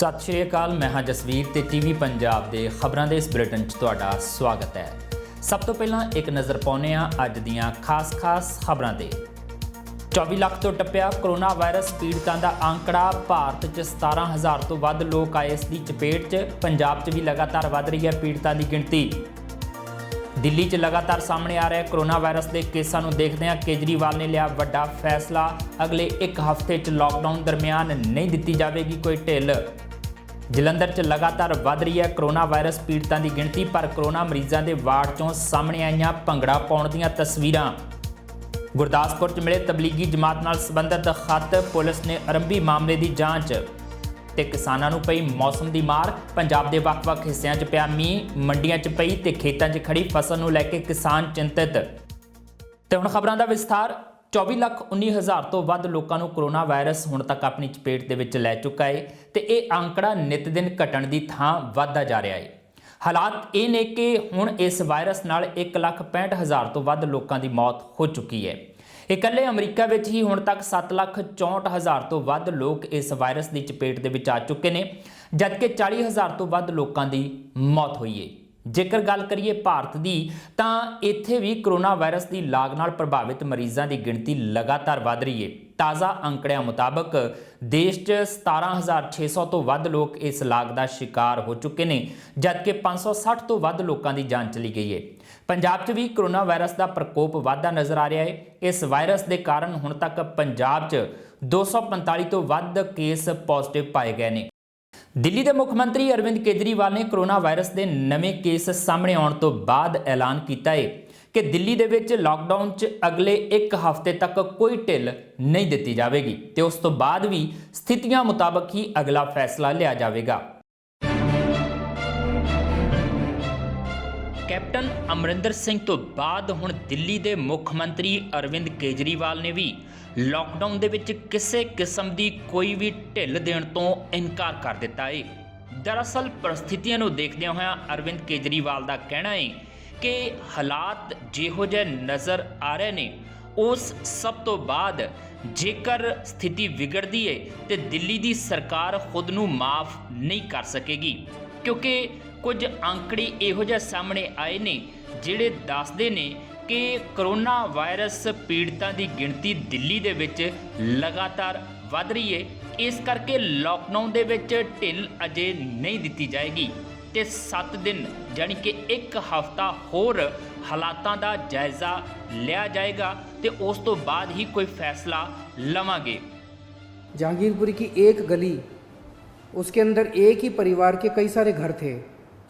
सत श्री अकाल। मैं हाँ जसवीर ते टीवी पंजाब दे खबरां दे इस बुलेटिन च तुहाडा स्वागत है। सब तो पहलां एक नज़र पाउने आ अज दीआं खास खबरां ते। 24 ਲੱਖ ਤੋਂ ਟੱਪਿਆ कोरोना वायरस पीड़ितां दा आंकड़ा। भारत च 17,000 ਤੋਂ ਵੱਧ लोग आए इस दी चपेट च। पंजाब च भी लगातार वध रही है पीड़ितां दी गिणती। दिल्ली च लगातार सामने आ रहा कोरोना वायरस के केसां नूं देखदिआं केजरीवाल ने लिया वड्डा फैसला। अगले एक हफ्ते च लॉकडाउन दरमियान नहीं दित्ती जावेगी कोई ढिल। जलंधर च लगातार वध रही है कोरोना वायरस पीड़ितां दी गिणती, पर कोरोना मरीजां दे वार्ड चों सामने आईयां भंगड़ा पाउण दीआं तस्वीरां। गुरदासपुर च मिले तबलीगी जमात नाल संबंधित खत, पुलिस ने आरंभी मामले की जांच। ते किसानां नूं पई मौसम की मार। पंजाब के ਵੱਖ-ਵੱਖ हिस्सों च पिया मींह, मंडियां च पई ते खेतां च खड़ी फसल नूं लैके किसान चिंतित। ते हुण खबरां दा विस्तार। 24,19,000 ਤੋਂ ਵੱਧ ਲੋਕਾਂ ਨੂੰ कोरोना वायरस ਹੁਣ तक अपनी चपेट ਦੇ ਵਿੱਚ ਲੈ ਚੁੱਕਾ है ਤੇ ਇਹ ਅੰਕੜਾ ਨਿਤ ਦਿਨ ਘਟਣ ਦੀ ਥਾਂ ਵੱਧਦਾ ਜਾ ਰਿਹਾ है। ਹਾਲਾਤ ਇਹ ਨੇ ਕਿ ਹੁਣ ਇਸ ਵਾਇਰਸ ਨਾਲ 1,65,000 ਤੋਂ ਵੱਧ ਲੋਕਾਂ ਦੀ ਮੌਤ ਹੋ ਚੁੱਕੀ ਹੈ। ਇਕੱਲੇ ਅਮਰੀਕਾ ਵਿੱਚ ਹੀ ਹੁਣ ਤੱਕ 7,64,000 ਤੋਂ ਵੱਧ ਲੋਕ ਇਸ ਵਾਇਰਸ ਦੀ ਚਪੇਟ ਦੇ ਵਿੱਚ ਆ ਚੁੱਕੇ ਨੇ, ਜਦਕਿ 40,000 ਤੋਂ ਵੱਧ ਲੋਕਾਂ ਦੀ ਮੌਤ ਹੋਈ ਹੈ। ਜੇਕਰ ਗੱਲ ਕਰੀਏ ਭਾਰਤ ਦੀ, ਤਾਂ ਇੱਥੇ ਵੀ ਕੋਰੋਨਾ ਵਾਇਰਸ ਦੀ ਲਾਗ ਨਾਲ ਪ੍ਰਭਾਵਿਤ ਮਰੀਜ਼ਾਂ ਦੀ ਗਿਣਤੀ ਲਗਾਤਾਰ ਵਧ ਰਹੀ ਹੈ। ਤਾਜ਼ਾ ਅੰਕੜਿਆਂ ਮੁਤਾਬਕ ਦੇਸ਼ 'ਚ 17,600 ਤੋਂ ਵੱਧ ਲੋਕ ਇਸ ਲਾਗ ਦਾ ਸ਼ਿਕਾਰ ਹੋ ਚੁੱਕੇ ਨੇ, ਜਦਕਿ 560 ਤੋਂ ਵੱਧ ਲੋਕਾਂ ਦੀ ਜਾਨ ਚਲੀ ਗਈ ਹੈ। ਪੰਜਾਬ 'ਚ ਵੀ ਕੋਰੋਨਾ ਵਾਇਰਸ ਦਾ ਪ੍ਰਕੋਪ ਵਧਦਾ ਨਜ਼ਰ ਆ ਰਿਹਾ ਹੈ। ਇਸ ਵਾਇਰਸ ਦੇ ਕਾਰਨ ਹੁਣ ਤੱਕ ਪੰਜਾਬ 'ਚ 245 ਤੋਂ ਵੱਧ ਕੇਸ ਪੋਜ਼ਿਟਿਵ ਪਾਏ ਗਏ ਨੇ। दिल्ली के मुख्य मंत्री अरविंद केजरीवाल ने कोरोना वायरस के नवे केस सामने आने तो बाद ऐलान किया है कि दिल्ली दे विच लॉकडाउन च अगले एक हफ्ते तक कोई ढिल नहीं दी जाएगी ते उस तो बाद भी स्थितियां मुताबक ही अगला फैसला लिया जाएगा। कैप्टन अमरिंदर सिंह तो बाद हुण दिल्ली के मुख्य मंत्री अरविंद केजरीवाल ने भी लॉकडाउन दे विच किसी किस्म की कोई भी ढिल देण तो इनकार कर दिता है। दरअसल परिस्थितियों को देखदे होए अरविंद केजरीवाल का कहना है कि हालात जिहो जिहे नज़र आ रहे ने, उस सब तो बाद जेकर स्थिति बिगड़ती है तो दिल्ली की सरकार खुद नूं माफ़ नहीं कर सकेगी, क्योंकि कुछ आंकड़े इहो जिहे सामने आए ने जिहड़े दसदे ने कि कोरोना वायरस पीड़ितां की गिणती दिल्ली दे विच लगातार वध रही है। इस करके लॉकडाउन दे विच ढिल अजे नहीं दित्ती जाएगी ते 7 दिन यानी कि एक हफ्ता होर हालातां दा जायज़ा लिया जाएगा ते उस तो बाद ही कोई फैसला लवांगे। जहांगीरपुरी की एक गली, उसके अंदर एक ही परिवार के कई सारे घर थे,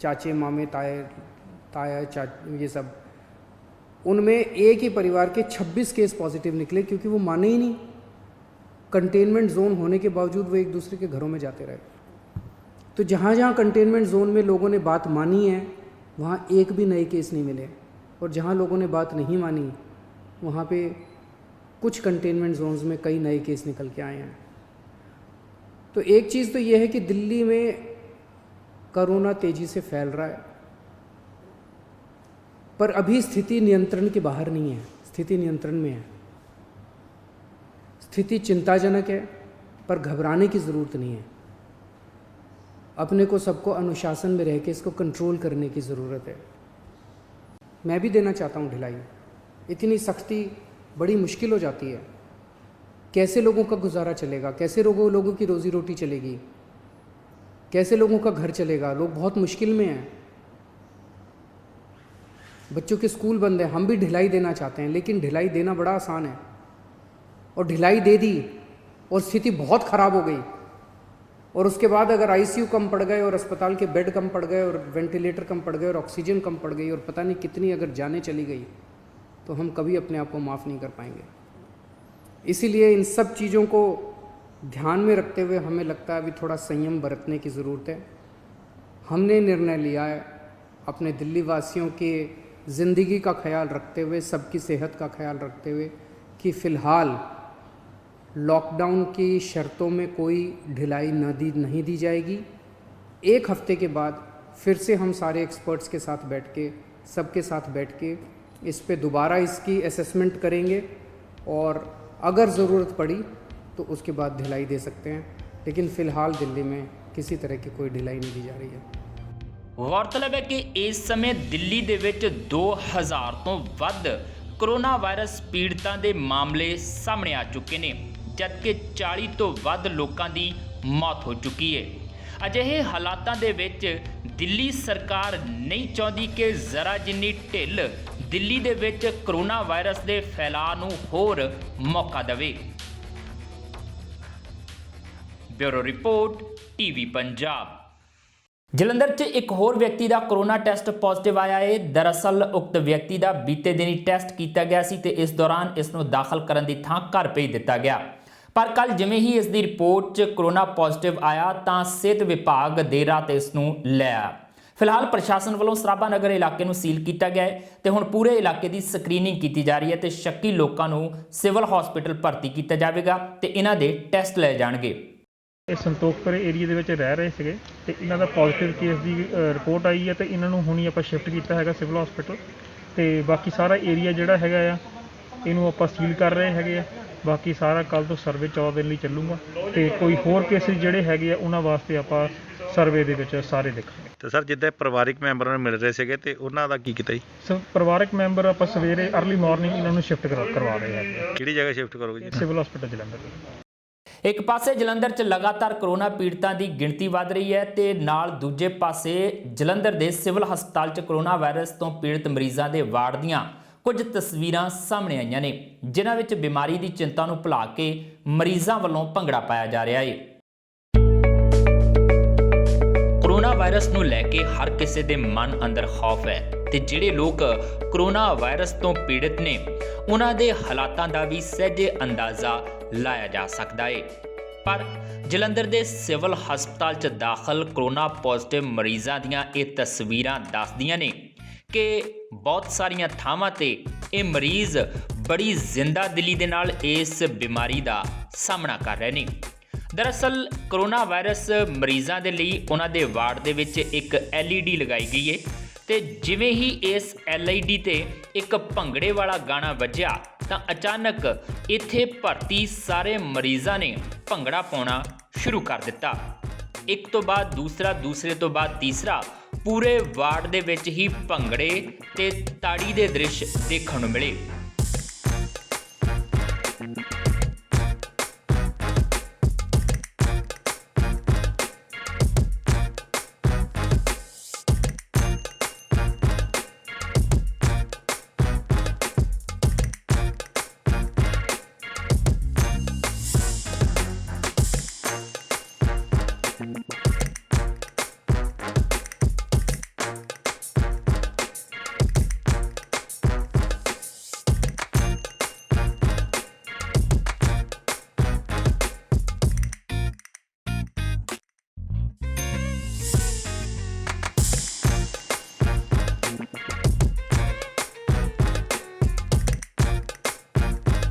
चाचे मामे ताया ये सब। उनमें एक ही परिवार के 26 केस पॉजिटिव निकले, क्योंकि वो माने ही नहीं। कंटेनमेंट जोन होने के बावजूद वो एक दूसरे के घरों में जाते रहे। तो जहाँ जहाँ कंटेनमेंट जोन में लोगों ने बात मानी है, वहाँ एक भी नए केस नहीं मिले, और जहाँ लोगों ने बात नहीं मानी वहाँ पे कुछ कंटेनमेंट जोन्स में कई नए केस निकल के आए हैं। तो एक चीज़ तो ये है कि दिल्ली में कोरोना तेज़ी से फैल रहा है, पर अभी स्थिति नियंत्रण के बाहर नहीं है, स्थिति नियंत्रण में है। स्थिति चिंताजनक है, पर घबराने की ज़रूरत नहीं है। अपने को सबको अनुशासन में रह के इसको कंट्रोल करने की ज़रूरत है। मैं भी देना चाहता हूँ ढिलाई। इतनी सख्ती बड़ी मुश्किल हो जाती है। कैसे लोगों का गुजारा चलेगा, कैसे लोगों की रोज़ी रोटी चलेगी, कैसे लोगों का घर चलेगा। लोग बहुत मुश्किल में हैं। बच्चों के स्कूल बंद है। हम भी ढिलाई देना चाहते हैं, लेकिन ढिलाई देना बड़ा आसान है, और ढिलाई दे दी और स्थिति बहुत ख़राब हो गई, और उसके बाद अगर आईसीयू कम पड़ गए और अस्पताल के बेड कम पड़ गए और वेंटिलेटर कम पड़ गए और ऑक्सीजन कम पड़ गई और पता नहीं कितनी अगर जानें चली गई, तो हम कभी अपने आप को माफ़ नहीं कर पाएंगे। इसीलिए इन सब चीज़ों को ध्यान में रखते हुए हमें लगता है अभी थोड़ा संयम बरतने की ज़रूरत है। हमने निर्णय लिया है अपने दिल्ली वासियों के ज़िंदगी का ख्याल रखते हुए, सबकी सेहत का ख्याल रखते हुए, कि फ़िलहाल लॉकडाउन की शर्तों में कोई ढिलाई नहीं दी जाएगी। एक हफ्ते के बाद फिर से हम सारे एक्सपर्ट्स के साथ बैठ के, सबके साथ बैठ के इस पे दोबारा इसकी असेसमेंट करेंगे, और अगर ज़रूरत पड़ी तो उसके बाद ढिलाई दे सकते हैं। लेकिन फ़िलहाल दिल्ली में किसी तरह की कोई ढिलाई नहीं दी जा रही है। गौरतलब है कि इस समय दिल्ली ਦੇ ਵਿੱਚ 2000 ਤੋਂ ਵੱਧ ਕੋਰੋਨਾ ਵਾਇਰਸ ਪੀੜਤਾਂ ਦੇ ਮਾਮਲੇ ਸਾਹਮਣੇ ਆ ਚੁੱਕੇ ਨੇ, ਜਦਕਿ 40 ਤੋਂ ਵੱਧ ਲੋਕਾਂ ਦੀ ਮੌਤ ਹੋ ਚੁੱਕੀ ਹੈ। ਅਜਿਹੇ ਹਾਲਾਤਾਂ ਦੇ ਵਿੱਚ ਦਿੱਲੀ ਸਰਕਾਰ ਨਹੀਂ ਚਾਹੁੰਦੀ ਕਿ ਜ਼ਰਾ ਜਿੰਨੀ ਢਿੱਲ ਦਿੱਲੀ ਦੇ ਵਿੱਚ ਕੋਰੋਨਾ ਵਾਇਰਸ ਦੇ ਫੈਲਾਅ ਨੂੰ ਹੋਰ ਮੌਕਾ ਦੇਵੇ। Bureau report TV Punjab. Jalandhar 'ਚ ਇੱਕ ਹੋਰ ਵਿਅਕਤੀ ਦਾ ਕੋਰੋਨਾ ਟੈਸਟ ਪੋਜ਼ਿਟਿਵ ਆਇਆ ਹੈ। ਦਰਅਸਲ ਉਕਤ ਵਿਅਕਤੀ ਦਾ ਬੀਤੇ ਦਿਨੀ ਟੈਸਟ ਕੀਤਾ ਗਿਆ ਸੀ ਤੇ ਇਸ ਦੌਰਾਨ ਇਸ ਨੂੰ ਦਾਖਲ ਕਰਨ ਦੀ ਥਾਂ ਘਰ ਭੇਜ ਦਿੱਤਾ ਗਿਆ। ਪਰ ਕੱਲ ਜਿਵੇਂ ਹੀ ਇਸ ਦੀ ਰਿਪੋਰਟ 'ਚ ਕੋਰੋਨਾ ਪੋਜ਼ਿਟਿਵ ਆਇਆ ਤਾਂ ਸਿਹਤ ਵਿਭਾਗ ਦੇਰ ਰਾਤ ਇਸ ਨੂੰ ਲੈ ਆਇਆ। ਫਿਲਹਾਲ ਪ੍ਰਸ਼ਾਸਨ ਵੱਲੋਂ ਸਰਾਭਾ ਨਗਰ ਇਲਾਕੇ ਨੂੰ ਸੀਲ ਕੀਤਾ ਗਿਆ ਹੈ ਤੇ ਹੁਣ ਪੂਰੇ ਇਲਾਕੇ ਦੀ ਸਕਰੀਨਿੰਗ ਕੀਤੀ ਜਾ ਰਹੀ ਹੈ ਤੇ ਸ਼ੱਕੀ ਲੋਕਾਂ ਨੂੰ ਸਿਵਲ ਹਸਪੀਟਲ ਭਰਤੀ ਕੀਤਾ ਜਾਵੇਗਾ ਤੇ ਇਹਨਾਂ ਦੇ ਟੈਸਟ ਲਏ ਜਾਣਗੇ। ਇਹ ਸੰਤੋਖਪੁਰ ਏਰੀਆ ਦੇ ਵਿੱਚ ਰਹਿ ਰਹੇ ਸੀਗੇ ਤੇ ਇਹਨਾਂ ਦਾ ਪੋਜ਼ਿਟਿਵ ਕੇਸ ਦੀ ਰਿਪੋਰਟ ਆਈ ਹੈ ਤੇ ਇਹਨਾਂ ਨੂੰ ਹੁਣੀ ਆਪਾਂ ਸ਼ਿਫਟ ਕੀਤਾ ਹੈਗਾ ਸਿਵਲ ਹਸਪੀਟਲ ਤੇ ਬਾਕੀ ਸਾਰਾ ਏਰੀਆ ਜਿਹੜਾ ਹੈਗਾ ਆ ਇਹਨੂੰ ਆਪਾਂ ਸੀਲ ਕਰ ਰਹੇ ਹੈਗੇ ਆ। ਬਾਕੀ ਸਾਰਾ ਕੱਲ ਤੋਂ ਸਰਵੇ 14 ਦਿਨ ਲਈ ਚੱਲੂਗਾ ਤੇ ਕੋਈ ਹੋਰ ਕੇਸਿਸ ਜਿਹੜੇ ਹੈਗੇ ਆ ਉਹਨਾਂ ਵਾਸਤੇ ਆਪਾਂ ਸਰਵੇ ਦੇ ਵਿੱਚ ਸਾਰੇ ਦੇਖਾਂਗੇ। ਤੇ ਸਰ ਜਿੱਦਾਂ ਪਰਿਵਾਰਿਕ ਮੈਂਬਰਾਂ ਨੂੰ ਮਿਲ ਰਹੇ ਸੀਗੇ ਤੇ ਉਹਨਾਂ ਦਾ ਕੀ ਕੀਤਾ ਜੀ? ਸੋ ਪਰਿਵਾਰਕ ਮੈਂਬਰ ਆਪਾਂ ਸਵੇਰੇ ਅਰਲੀ ਮਾਰਨਿੰਗ ਇਹਨਾਂ ਨੂੰ ਸ਼ਿਫਟ ਕਰਵਾ ਰਹੇ ਹੈਗੇ। ਕਿਹੜੀ ਜਗ੍ਹਾ ਸ਼ਿਫਟ ਕਰੋਗੇ ਜੀ? Civil hospital Jalandhar. ਇੱਕ ਪਾਸੇ ਜਲੰਧਰ 'ਚ ਲਗਾਤਾਰ ਕੋਰੋਨਾ ਪੀੜਤਾਂ ਦੀ ਗਿਣਤੀ ਵਧ ਰਹੀ ਹੈ ਤੇ ਨਾਲ ਦੂਜੇ ਪਾਸੇ ਜਲੰਧਰ ਦੇ ਸਿਵਲ ਹਸਪਤਾਲ 'ਚ ਕੋਰੋਨਾ ਵਾਇਰਸ ਤੋਂ ਪੀੜਤ ਮਰੀਜ਼ਾਂ ਦੇ ਵਾਰਡ ਦੀਆਂ ਕੁਝ ਤਸਵੀਰਾਂ ਸਾਹਮਣੇ ਆਈਆਂ ਨੇ, ਜਿਨ੍ਹਾਂ ਵਿੱਚ ਬਿਮਾਰੀ ਦੀ ਚਿੰਤਾ ਨੂੰ ਭੁਲਾ ਕੇ ਮਰੀਜ਼ਾਂ ਵੱਲੋਂ ਭੰਗੜਾ ਪਾਇਆ ਜਾ ਰਿਹਾ ਹੈ। ਕੋਰੋਨਾ ਵਾਇਰਸ ਨੂੰ ਲੈ ਕੇ ਹਰ ਕਿਸੇ ਦੇ ਮਨ ਅੰਦਰ ਖੌਫ ਹੈ ਤੇ ਜਿਹੜੇ ਲੋਕ ਕੋਰੋਨਾ ਵਾਇਰਸ ਤੋਂ ਪੀੜਤ ਨੇ ਉਹਨਾਂ ਦੇ ਹਾਲਾਤਾਂ ਦਾ ਵੀ ਸਹਿਜੇ ਅੰਦਾਜ਼ਾ ਲਾਇਆ ਜਾ ਸਕਦਾ ਹੈ। ਪਰ ਜਲੰਧਰ ਦੇ ਸਿਵਲ ਹਸਪਤਾਲ 'ਚ ਦਾਖਲ ਕੋਰੋਨਾ ਪੋਜ਼ਿਟਿਵ ਮਰੀਜ਼ਾਂ ਦੀਆਂ ਇਹ ਤਸਵੀਰਾਂ ਦੱਸਦੀਆਂ ਨੇ ਕਿ ਬਹੁਤ ਸਾਰੀਆਂ ਥਾਵਾਂ ਤੇ ਇਹ ਮਰੀਜ਼ ਬੜੀ ਜ਼ਿੰਦਾ ਦਿਲੀ ਦੇ ਨਾਲ ਇਸ ਬਿਮਾਰੀ ਦਾ ਸਾਹਮਣਾ ਕਰ ਰਹੇ ਨੇ। ਦਰਅਸਲ ਕੋਰੋਨਾ ਵਾਇਰਸ ਮਰੀਜ਼ਾਂ ਦੇ ਲਈ ਉਹਨਾਂ ਦੇ ਵਾਰਡ ਦੇ ਵਿੱਚ ਇੱਕ LED ਲਗਾਈ ਗਈ ਹੈ ਤੇ ਜਿਵੇਂ ਹੀ ਇਸ LED ਤੇ ਇੱਕ ਭੰਗੜੇ ਵਾਲਾ ਗਾਣਾ ਵੱਜਿਆ ਤਾਂ ਅਚਾਨਕ ਇੱਥੇ ਭਰਤੀ ਸਾਰੇ ਮਰੀਜ਼ਾਂ ਨੇ ਭੰਗੜਾ ਪਾਉਣਾ ਸ਼ੁਰੂ ਕਰ ਦਿੱਤਾ। ਇੱਕ ਤੋਂ ਬਾਅਦ ਦੂਸਰਾ, ਦੂਸਰੇ ਤੋਂ ਬਾਅਦ ਤੀਸਰਾ, ਪੂਰੇ ਵਾਰਡ ਦੇ ਵਿੱਚ ਹੀ ਭੰਗੜੇ ਤੇ ਤਾੜੀ ਦੇ ਦ੍ਰਿਸ਼ ਦੇਖਣ ਨੂੰ ਮਿਲੇ।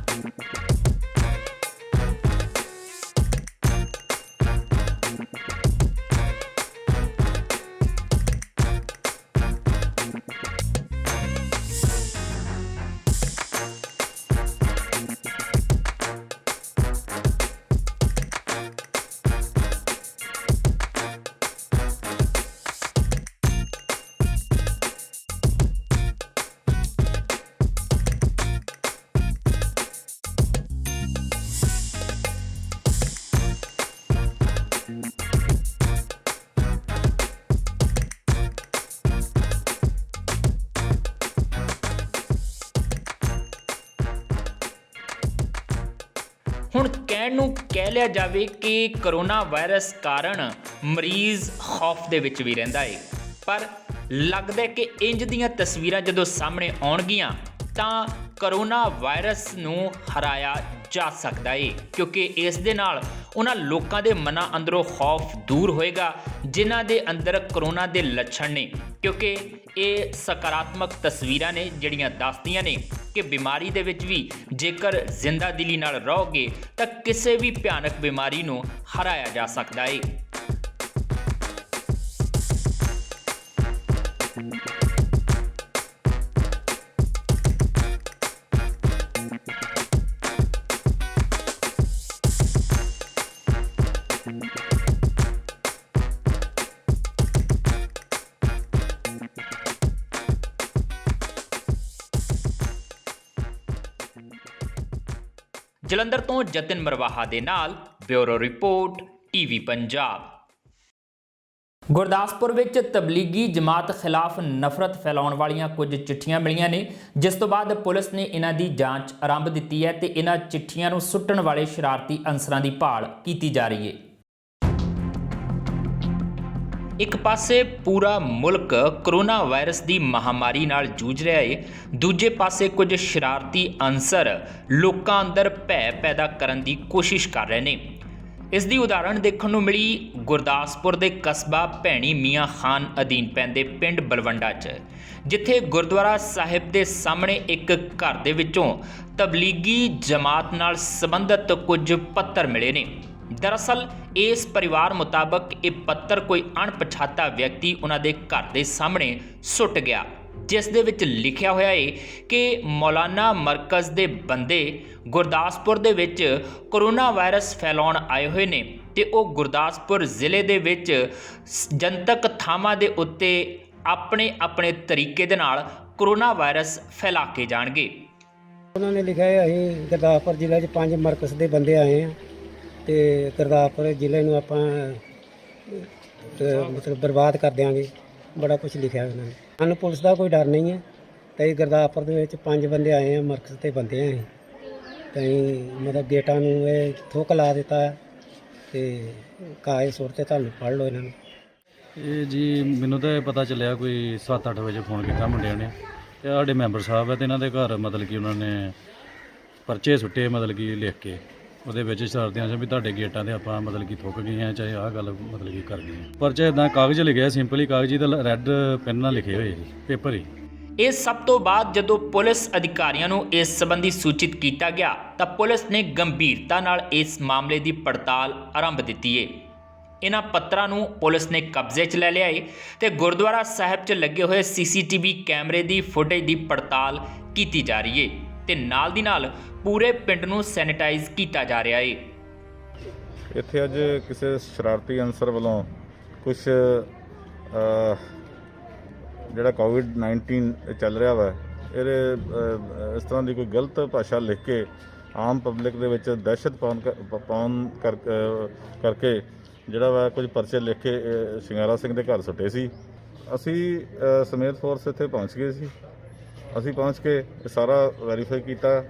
ਹੁਣ ਕਹਿਣ ਨੂੰ ਕਹਿ ਲਿਆ ਜਾਵੇ ਕਿ ਕੋਰੋਨਾ ਵਾਇਰਸ ਕਾਰਨ ਮਰੀਜ਼ ਖੌਫ ਦੇ ਵਿੱਚ ਵੀ ਰਹਿੰਦਾ ਹੈ, ਪਰ ਲੱਗਦਾ ਹੈ ਕਿ ਇੰਜ ਦੀਆਂ ਤਸਵੀਰਾਂ ਜਦੋਂ ਸਾਹਮਣੇ ਆਉਣਗੀਆਂ ਤਾਂ ਕੋਰੋਨਾ ਵਾਇਰਸ ਨੂੰ ਹਰਾਇਆ ਜਾ ਸਕਦਾ ਹੈ, ਕਿਉਂਕਿ ਇਸ ਦੇ ਨਾਲ ਉਹਨਾਂ ਲੋਕਾਂ ਦੇ ਮਨਾਂ ਅੰਦਰੋਂ ਖੌਫ ਦੂਰ ਹੋਏਗਾ ਜਿਨ੍ਹਾਂ ਦੇ ਅੰਦਰ ਕੋਰੋਨਾ ਦੇ ਲੱਛਣ ਨੇ, ਕਿਉਂਕਿ ਇਹ ਸਕਾਰਾਤਮਕ ਤਸਵੀਰਾਂ ਨੇ ਜਿਹੜੀਆਂ ਦੱਸਦੀਆਂ ਨੇ ਕਿ ਬਿਮਾਰੀ ਦੇ ਵਿੱਚ ਵੀ ਜੇਕਰ ਜ਼ਿੰਦਾ ਦਿਲੀ ਨਾਲ ਰਹੋਗੇ ਤਾਂ ਕਿਸੇ ਵੀ ਭਿਆਨਕ ਬਿਮਾਰੀ ਨੂੰ ਹਰਾਇਆ ਜਾ ਸਕਦਾ ਹੈ। ਜਲੰਧਰ ਤੋਂ ਜਤਿਨ ਮਰਵਾਹਾ ਦੇ ਨਾਲ bureau report TV Punjab. Gurdaspur ਵਿੱਚ ਤਬਲੀਗੀ ਜਮਾਤ ਖਿਲਾਫ ਨਫ਼ਰਤ ਫੈਲਾਉਣ ਵਾਲੀਆਂ ਕੁਝ ਚਿੱਠੀਆਂ ਮਿਲੀਆਂ ਨੇ, ਜਿਸ ਤੋਂ ਬਾਅਦ ਪੁਲਿਸ ਨੇ ਇਹਨਾਂ ਦੀ ਜਾਂਚ ਆਰੰਭ ਦਿੱਤੀ ਹੈ ਤੇ ਇਹਨਾਂ ਚਿੱਠੀਆਂ ਨੂੰ ਸੁੱਟਣ ਵਾਲੇ ਸ਼ਰਾਰਤੀ ਅਨਸਰਾਂ ਦੀ ਭਾਲ ਕੀਤੀ ਜਾ ਰਹੀ ਹੈ। ਇੱਕ ਪਾਸੇ ਪੂਰਾ ਮੁਲਕ ਕਰੋਨਾ ਵਾਇਰਸ ਦੀ ਮਹਾਮਾਰੀ ਨਾਲ ਜੂਝ ਰਿਹਾ ਹੈ, ਦੂਜੇ ਪਾਸੇ ਕੁਝ ਸ਼ਰਾਰਤੀ ਅਨਸਰ ਲੋਕਾਂ ਅੰਦਰ ਭੈ ਪੈਦਾ ਕਰਨ ਦੀ ਕੋਸ਼ਿਸ਼ ਕਰ ਰਹੇ ਨੇ। ਇਸ ਦੀ ਉਦਾਹਰਣ ਦੇਖਣ ਨੂੰ ਮਿਲੀ ਗੁਰਦਾਸਪੁਰ ਦੇ ਕਸਬਾ ਭੈਣੀ ਮੀਆਂ ਖਾਨ ਅਧੀਨ ਪੈਂਦੇ ਪਿੰਡ ਬਲਵੰਡਾ 'ਚ, ਜਿੱਥੇ ਗੁਰਦੁਆਰਾ ਸਾਹਿਬ ਦੇ ਸਾਹਮਣੇ ਇੱਕ ਘਰ ਦੇ ਵਿੱਚੋਂ ਤਬਲੀਗੀ ਜਮਾਤ ਨਾਲ ਸੰਬੰਧਿਤ ਕੁਝ ਪੱਤਰ ਮਿਲੇ ਨੇ। ਦਰਅਸਲ ਇਸ ਪਰਿਵਾਰ ਮੁਤਾਬਕ ਇਹ ਪੱਤਰ ਕੋਈ ਅਣਪਛਾਤਾ ਵਿਅਕਤੀ ਉਹਨਾਂ ਦੇ ਘਰ ਦੇ ਸਾਹਮਣੇ ਸੁੱਟ ਗਿਆ, ਜਿਸ ਦੇ ਵਿੱਚ ਲਿਖਿਆ ਹੋਇਆ ਹੈ ਕਿ ਮੌਲਾਨਾ ਮਰਕਜ਼ ਦੇ ਬੰਦੇ ਗੁਰਦਾਸਪੁਰ ਦੇ ਵਿੱਚ ਕਰੋਨਾ ਵਾਇਰਸ ਫੈਲਾਉਣ ਆਏ ਹੋਏ ਨੇ ਤੇ ਉਹ ਗੁਰਦਾਸਪੁਰ ਜ਼ਿਲ੍ਹੇ ਦੇ ਵਿੱਚ ਜਨਤਕ ਥਾਵਾਂ ਦੇ ਉੱਤੇ ਆਪਣੇ ਆਪਣੇ ਤਰੀਕੇ ਦੇ ਨਾਲ ਕਰੋਨਾ ਵਾਇਰਸ ਫੈਲਾ ਕੇ ਜਾਣਗੇ। ਉਹਨਾਂ ਨੇ ਲਿਖਿਆ ਹੈ ਅਸੀਂ ਗੁਰਦਾਸਪੁਰ ਜ਼ਿਲ੍ਹੇ 'ਚ 5 ਮਰਕਜ਼ ਦੇ ਬੰਦੇ ਆਏ ਹਾਂ ਤੇ ਗੁਰਦਾਸਪੁਰ ਜ਼ਿਲ੍ਹੇ ਨੂੰ ਆਪਾਂ ਮਤਲਬ ਬਰਬਾਦ ਕਰ ਦਿਆਂਗੇ, ਬੜਾ ਕੁਝ ਲਿਖਿਆ ਉਹਨਾਂ ਨੇ। ਸਾਨੂੰ ਪੁਲਿਸ ਦਾ ਕੋਈ ਡਰ ਨਹੀਂ ਹੈ ਤੇ ਅਸੀਂ ਗੁਰਦਾਸਪੁਰ ਦੇ ਵਿੱਚ 5 ਬੰਦੇ ਆਏ ਹਾਂ, ਮਰਕਜ਼ ਤੇ ਬੰਦੇ ਆ ਅਸੀਂ ਤੇ ਅਸੀਂ ਮਤਲਬ ਗੇਟਾਂ ਨੂੰ ਇਹ ਥੁੱਕ ਲਾ ਦਿੱਤਾ ਤੇ ਕਾਗਜ਼ ਸੁੱਟ ਤੇ ਤੁਹਾਨੂੰ ਪੜ੍ਹ ਲਓ ਇਹਨਾਂ ਨੂੰ। ਇਹ ਜੀ ਮੈਨੂੰ ਤਾਂ ਪਤਾ ਚੱਲਿਆ ਕੋਈ 7-8 ਵਜੇ ਫੋਨ ਕੀਤਾ ਮੁੰਡਿਆਂ ਨੇ ਤੇ ਸਾਡੇ ਮੈਂਬਰ ਸਾਹਿਬ ਹੈ ਤੇ ਇਹਨਾਂ ਦੇ ਘਰ ਮਤਲਬ ਕਿ ਉਹਨਾਂ ਨੇ ਪਰਚੇ ਸੁੱਟੇ, ਮਤਲਬ ਕਿ ਲਿਖ ਕੇ ਉਹਦੇ ਵਿੱਚ ਸ਼ਰਾਰਤੀਆਂ ਸੀ ਵੀ ਤੁਹਾਡੇ ਗੇਟਾਂ 'ਤੇ ਆਪਾਂ ਮਤਲਬ ਕਿ ਥੁੱਕ ਗਏ ਹਾਂ, ਚਾਹੇ ਆਹ ਗੱਲ ਮਤਲਬ ਕਿ ਕਰ ਗਏ ਹਾਂ। ਪਰਚਾ ਇੱਦਾਂ ਕਾਗਜ਼ ਲਿਖਿਆ, ਸਿੰਪਲੀ ਕਾਗਜ਼ੀ ਤੇ ਰੈੱਡ ਪੈਨ ਨਾਲ ਲਿਖੇ ਹੋਏ ਜੀ, ਪੇਪਰ ਹੀ। ਇਸ ਸਭ ਤੋਂ ਬਾਅਦ ਜਦੋਂ ਪੁਲਿਸ ਅਧਿਕਾਰੀਆਂ ਨੂੰ ਇਸ ਸੰਬੰਧੀ ਸੂਚਿਤ ਕੀਤਾ ਗਿਆ ਤਾਂ ਪੁਲਿਸ ਨੇ ਗੰਭੀਰਤਾ ਨਾਲ ਇਸ ਮਾਮਲੇ ਦੀ ਪੜਤਾਲ ਆਰੰਭ ਦਿੱਤੀ ਹੈ। ਇਹਨਾਂ ਪੱਤਰਾਂ ਨੂੰ ਪੁਲਿਸ ਨੇ ਕਬਜ਼ੇ 'ਚ ਲੈ ਲਿਆ ਹੈ ਤੇ ਗੁਰਦੁਆਰਾ ਸਾਹਿਬ 'ਚ ਲੱਗੇ ਹੋਏ ਸੀਸੀਟੀਵੀ ਕੈਮਰੇ ਦੀ ਫੁਟੇਜ ਦੀ ਪੜਤਾਲ ਕੀਤੀ ਜਾ ਰਹੀ ਹੈ ਤੇ ਨਾਲ ਦੀ ਨਾਲ ਪੂਰੇ ਪਿੰਡ ਨੂੰ ਸੈਨੀਟਾਈਜ਼ ਕੀਤਾ ਜਾ ਰਿਹਾ ਹੈ। ਇੱਥੇ ਅੱਜ ਕਿਸੇ ਸ਼ਰਾਰਤੀ ਅਨਸਰ ਵੱਲੋਂ ਕੁਝ ਜਿਹੜਾ ਕੋਵਿਡ-19 ਚੱਲ ਰਿਹਾ ਵਾ, ਇਹਦੇ ਇਸ ਤਰ੍ਹਾਂ ਦੀ ਕੋਈ ਗਲਤ ਭਾਸ਼ਾ ਲਿਖ ਕੇ ਆਮ ਪਬਲਿਕ ਦੇ ਵਿੱਚ ਦਹਿਸ਼ਤ ਪਾਉਣ ਕਰਕੇ ਜਿਹੜਾ ਵਾ ਕੁਝ ਪਰਚੇ ਲਿਖ ਕੇ ਸ਼ਿੰਗਾਰਾ ਸਿੰਘ ਦੇ ਘਰ ਸੁੱਟੇ ਸੀ। ਅਸੀਂ ਸਮੇਤ ਫੋਰਸ ਇੱਥੇ ਪਹੁੰਚ ਗਏ ਸੀ। ਅਸੀਂ ਪਹੁੰਚ ਕੇ ਸਾਰਾ ਵੈਰੀਫਾਈ ਕੀਤਾ,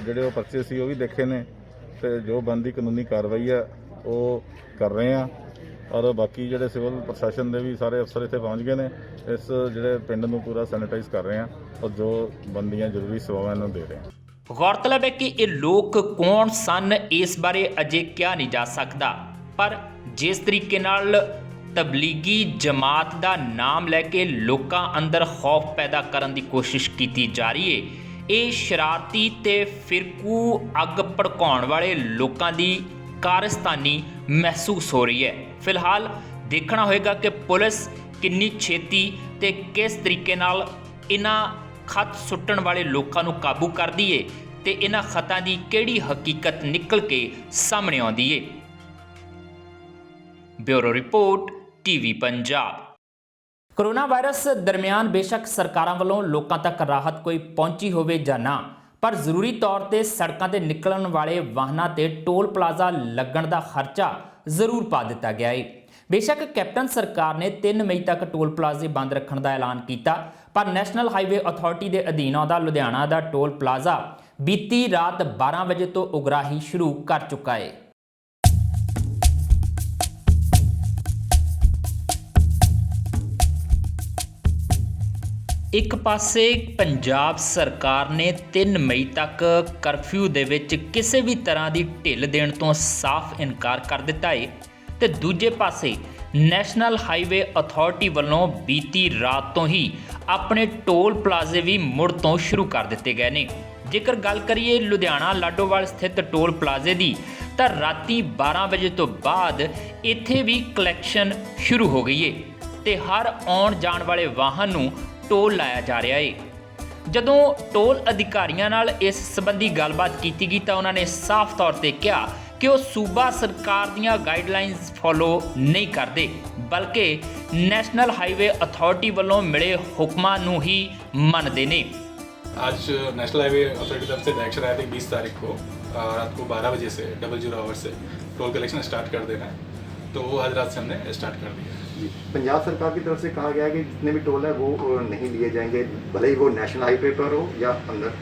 ਜਿਹੜੇ ਉਹ ਪਰਚੇ ਸੀ ਉਹ ਵੀ ਦੇਖੇ ਨੇ ਤੇ ਜੋ ਬਣਦੀ ਕਾਨੂੰਨੀ ਕਾਰਵਾਈ ਆ ਉਹ ਕਰ ਰਹੇ ਆ ਔਰ ਬਾਕੀ ਜਿਹੜੇ ਸਿਵਲ ਪ੍ਰਸ਼ਾਸਨ ਦੇ ਵੀ ਸਾਰੇ ਅਫਸਰ ਇੱਥੇ ਪਹੁੰਚ ਗਏ ਨੇ। ਇਸ ਜਿਹੜੇ ਪਿੰਡ ਨੂੰ ਪੂਰਾ ਸੈਨੀਟਾਈਜ਼ ਕਰ ਰਹੇ ਆ ਔਰ ਜੋ ਬਣਦੀਆਂ ਜ਼ਰੂਰੀ ਸੇਵਾਵਾਂ ਨੂੰ ਦੇ ਰਹੇ ਆ। ਗੌਰਤਲਬ ਹੈ ਕਿ ਇਹ ਲੋਕ ਕੌਣ ਸਨ ਇਸ ਬਾਰੇ ਅਜੇ ਕਿਹਾ ਨਹੀਂ ਜਾ ਸਕਦਾ, ਪਰ ਜਿਸ ਤਰੀਕੇ ਨਾਲ ਤਬਲੀਗੀ ਜਮਾਤ ਦਾ ਨਾਮ ਲੈ ਕੇ ਲੋਕਾਂ ਅੰਦਰ ਖੌਫ ਪੈਦਾ ਕਰਨ ਦੀ ਕੋਸ਼ਿਸ਼ ਕੀਤੀ ਜਾ ਰਹੀ ਹੈ, ਇਹ ਸ਼ਰਾਰਤੀ ਤੇ ਫਿਰਕੂ ਅੱਗ ਭੜਕਾਉਣ ਵਾਲੇ ਲੋਕਾਂ ਦੀ ਕਾਰਸਤਾਨੀ ਮਹਿਸੂਸ ਹੋ ਰਹੀ ਹੈ। ਫਿਲਹਾਲ ਦੇਖਣਾ ਹੋਏਗਾ ਕਿ ਪੁਲਿਸ ਕਿੰਨੀ ਛੇਤੀ ਤੇ ਕਿਸ ਤਰੀਕੇ ਨਾਲ ਇਹਨਾਂ ਖਤ ਸੁੱਟਣ ਵਾਲੇ ਲੋਕਾਂ ਨੂੰ ਕਾਬੂ ਕਰਦੀ ਹੈ ਤੇ ਇਹਨਾਂ ਖਤਾਂ ਦੀ ਕਿਹੜੀ ਹਕੀਕਤ ਨਿਕਲ ਕੇ ਸਾਹਮਣੇ ਆਉਂਦੀ ਹੈ। Bureau report TV Punjab. Corona virus ਦਰਮਿਆਨ ਬੇਸ਼ੱਕ ਸਰਕਾਰਾਂ ਵੱਲੋਂ ਲੋਕਾਂ ਤੱਕ ਰਾਹਤ ਕੋਈ ਪਹੁੰਚੀ ਹੋਵੇ ਜਾਂ ਨਾ, ਪਰ ਜ਼ਰੂਰੀ ਤੌਰ ਤੇ ਸੜਕਾਂ ਤੇ ਨਿਕਲਣ ਵਾਲੇ ਵਾਹਨਾਂ ਤੇ ਟੋਲ ਪਲਾਜ਼ਾ ਲੱਗਣ ਦਾ ਖਰਚਾ ਜ਼ਰੂਰ ਪਾ ਦਿੱਤਾ ਗਿਆ ਹੈ। ਬੇਸ਼ੱਕ ਕੈਪਟਨ ਸਰਕਾਰ ਨੇ 3 ਮਈ ਤੱਕ ਟੋਲ ਪਲਾਜ਼ੇ ਬੰਦ ਰੱਖਣ ਦਾ ਐਲਾਨ ਕੀਤਾ, ਪਰ ਨੈਸ਼ਨਲ ਹਾਈਵੇ ਅਥਾਰਟੀ ਦੇ ਅਧੀਨ ਆਉਂਦਾ ਲੁਧਿਆਣਾ ਦਾ ਟੋਲ ਪਲਾਜ਼ਾ ਬੀਤੀ ਰਾਤ 12 ਵਜੇ ਤੋਂ ਉਗਰਾਹੀ ਸ਼ੁਰੂ ਕਰ ਚੁੱਕਾ ਹੈ। ਇੱਕ ਪਾਸੇ ਪੰਜਾਬ ਸਰਕਾਰ ਨੇ 3 ਮਈ ਤੱਕ ਕਰਫਿਊ ਦੇ ਵਿੱਚ ਕਿਸੇ ਵੀ ਤਰ੍ਹਾਂ ਦੀ ਢਿੱਲ ਦੇਣ ਤੋਂ ਸਾਫ਼ ਇਨਕਾਰ ਕਰ ਦਿੱਤਾ ਹੈ ਤੇ ਦੂਜੇ ਪਾਸੇ ਨੈਸ਼ਨਲ ਹਾਈਵੇ ਅਥਾਰਟੀ ਵੱਲੋਂ ਬੀਤੀ ਰਾਤ ਤੋਂ ਹੀ ਆਪਣੇ ਟੋਲ ਪਲਾਜ਼ੇ ਵੀ ਮੁੜ ਤੋਂ ਸ਼ੁਰੂ ਕਰ ਦਿੱਤੇ ਗਏ ਨੇ। ਜੇਕਰ ਗੱਲ ਕਰੀਏ ਲੁਧਿਆਣਾ ਲਾਡੋਵਾਲ ਸਥਿਤ ਟੋਲ ਪਲਾਜ਼ੇ ਦੀ, ਤਾਂ ਰਾਤੀ 12 ਵਜੇ ਤੋਂ ਬਾਅਦ ਇੱਥੇ ਵੀ ਕਲੈਕਸ਼ਨ ਸ਼ੁਰੂ ਹੋ ਗਈ ਹੈ ਤੇ ਹਰ ਆਉਣ ਜਾਣ ਵਾਲੇ ਵਾਹਨ ਨੂੰ ਟੋਲ ਲਾਇਆ ਜਾ ਰਿਹਾ ਹੈ। ਜਦੋਂ ਟੋਲ ਅਧਿਕਾਰੀਆਂ ਨਾਲ ਇਸ ਸੰਬੰਧੀ ਗੱਲਬਾਤ ਕੀਤੀ ਗਈ ਤਾਂ ਉਹਨਾਂ ਨੇ ਸਾਫ਼ ਤੌਰ ਤੇ ਕਿਹਾ ਕਿ ਉਹ ਸੂਬਾ ਸਰਕਾਰ ਦੀਆਂ ਗਾਈਡਲਾਈਨਸ ਫੋਲੋ ਨਹੀਂ ਕਰਦੇ, ਬਲਕਿ ਨੈਸ਼ਨਲ ਹਾਈਵੇ ਅਥਾਰਟੀ ਵੱਲੋਂ ਮਿਲੇ ਹੁਕਮਾਂ ਨੂੰ ही मानते हैं। आज नेशनल हाईवे अथॉरिटी की तरफ से डायरेक्शन आया था 20 तारीख को रात को 12 बजे से 00 आवर से टोल कलेक्शन स्टार्ट कर देना है, तो वो आज रात से हमने स्टार्ट कर दिया है। जी, पंजाब सरकार की तरफ से कहा गया है कि जितने भी टोल है वो नहीं लिए जाएंगे, भले ही वो नेशनल हाईवे पर हो या अंदर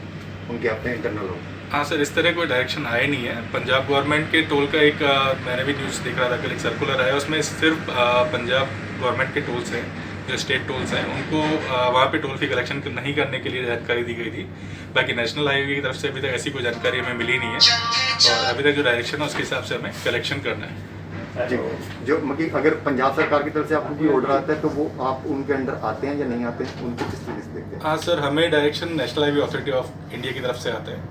उनके अपने इंटरनल हो। हाँ सर, इस तरह कोई डायरेक्शन आया नहीं है। पंजाब गवर्नमेंट के टोल का एक मैंने भी न्यूज़ देख रहा था, कल एक सर्कुलर आया, उसमें सिर्फ पंजाब गवर्नमेंट के टोल्स हैं, जो स्टेट टोल्स हैं, उनको वहाँ पे टोल फी कलेक्शन नहीं करने के लिए जानकारी दी गई थी। बाकी नेशनल हाईवे की तरफ से अभी तक ऐसी कोई जानकारी हमें मिली नहीं है, और अभी तक जो डायरेक्शन है उसके हिसाब से हमें कलेक्शन करना है। जी, जो मतलब अगर पंजाब सरकार की तरफ से आपको कोई ऑर्डर आता है तो वो आप उनके अंडर आते हैं या नहीं आते हैं, उनको किस तरीके से देखते हैं? हाँ सर, हमें direction national highway authority of India की तरफ से आता है,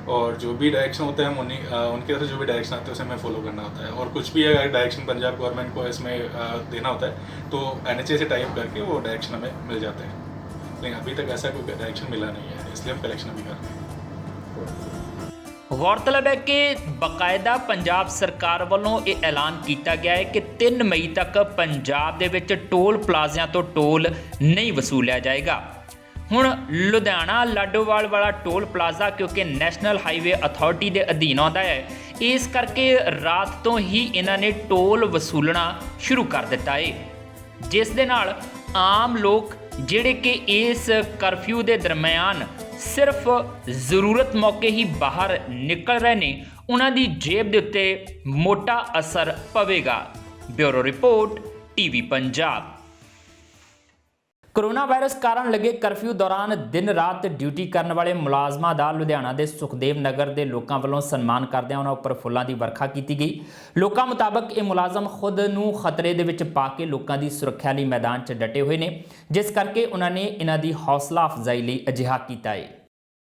और जो भी डायरेक्शन होता है हम उनकी तरफ से जो भी डायरेक्शन आते हैं उसे हमें फॉलो करना होता है। और कुछ भी अगर डायरेक्शन पंजाब गवर्नमेंट को इसमें देना होता है तो NHA से टाइप करके वो डायरेक्शन हमें मिल जाते हैं, लेकिन अभी तक ऐसा कोई डायरेक्शन मिला नहीं है, इसलिए हम कलेक्शन अभी कर रहे हैं। गौरतलब है कि बकायदा पंजाब सरकार ਵੱਲੋਂ ਇਹ ਐਲਾਨ ਕੀਤਾ ਗਿਆ ਹੈ ਕਿ 3 ਮਈ ਤੱਕ ਪੰਜਾਬ ਦੇ ਵਿੱਚ ਟੋਲ ਪਲਾਜ਼ਿਆਂ ਤੋਂ ਟੋਲ ਨਹੀਂ ਵਸੂਲਿਆ ਜਾਏਗਾ। ਹੁਣ ਲੁਧਿਆਣਾ ਲਾਡੋਵਾਲ ਵਾਲਾ ਟੋਲ ਪਲਾਜ਼ਾ ਕਿਉਂਕਿ ਨੈਸ਼ਨਲ ਹਾਈਵੇ ਅਥਾਰਟੀ ਦੇ ਅਧੀਨ ਆਉਂਦਾ ਹੈ, ਇਸ ਕਰਕੇ ਰਾਤ ਤੋਂ ਹੀ ਇਹਨਾਂ ਨੇ ਟੋਲ ਵਸੂਲਣਾ ਸ਼ੁਰੂ ਕਰ ਦਿੱਤਾ ਹੈ, ਜਿਸ ਦੇ ਨਾਲ ਆਮ ਲੋਕ ਜਿਹੜੇ ਕਿ ਇਸ ਕਰਫਿਊ ਦੇ ਦਰਮਿਆਨ ਸਿਰਫ ਜ਼ਰੂਰਤ ਮੌਕੇ ਹੀ ਬਾਹਰ ਨਿਕਲ ਰਹੇ ਨੇ, ਉਹਨਾਂ ਦੀ ਜੇਬ ਦੇ ਉੱਤੇ ਮੋਟਾ ਅਸਰ ਪਵੇਗਾ। Bureau report TV Punjab. Corona virus ਕਾਰਨ ਲੱਗੇ ਕਰਫਿਊ ਦੌਰਾਨ ਦਿਨ ਰਾਤ ਡਿਊਟੀ ਕਰਨ ਵਾਲੇ ਮੁਲਾਜ਼ਮਾਂ ਦਾ ਲੁਧਿਆਣਾ ਦੇ ਸੁਖਦੇਵ ਨਗਰ ਦੇ ਲੋਕਾਂ ਵੱਲੋਂ ਸਨਮਾਨ ਕਰਦਿਆਂ ਉਹਨਾਂ ਉੱਪਰ ਫੁੱਲਾਂ ਦੀ ਵਰਖਾ ਕੀਤੀ ਗਈ। ਲੋਕਾਂ ਮੁਤਾਬਕ ਇਹ ਮੁਲਾਜ਼ਮ ਖੁਦ ਨੂੰ ਖਤਰੇ ਦੇ ਵਿੱਚ ਪਾ ਕੇ ਲੋਕਾਂ ਦੀ ਸੁਰੱਖਿਆ ਲਈ ਮੈਦਾਨ 'ਚ ਡਟੇ ਹੋਏ ਨੇ, ਜਿਸ ਕਰਕੇ ਉਹਨਾਂ ਨੇ ਇਹਨਾਂ ਦੀ ਹੌਸਲਾ ਅਫਜ਼ਾਈ ਲਈ ਅਜਿਹਾ ਕੀਤਾ ਹੈ।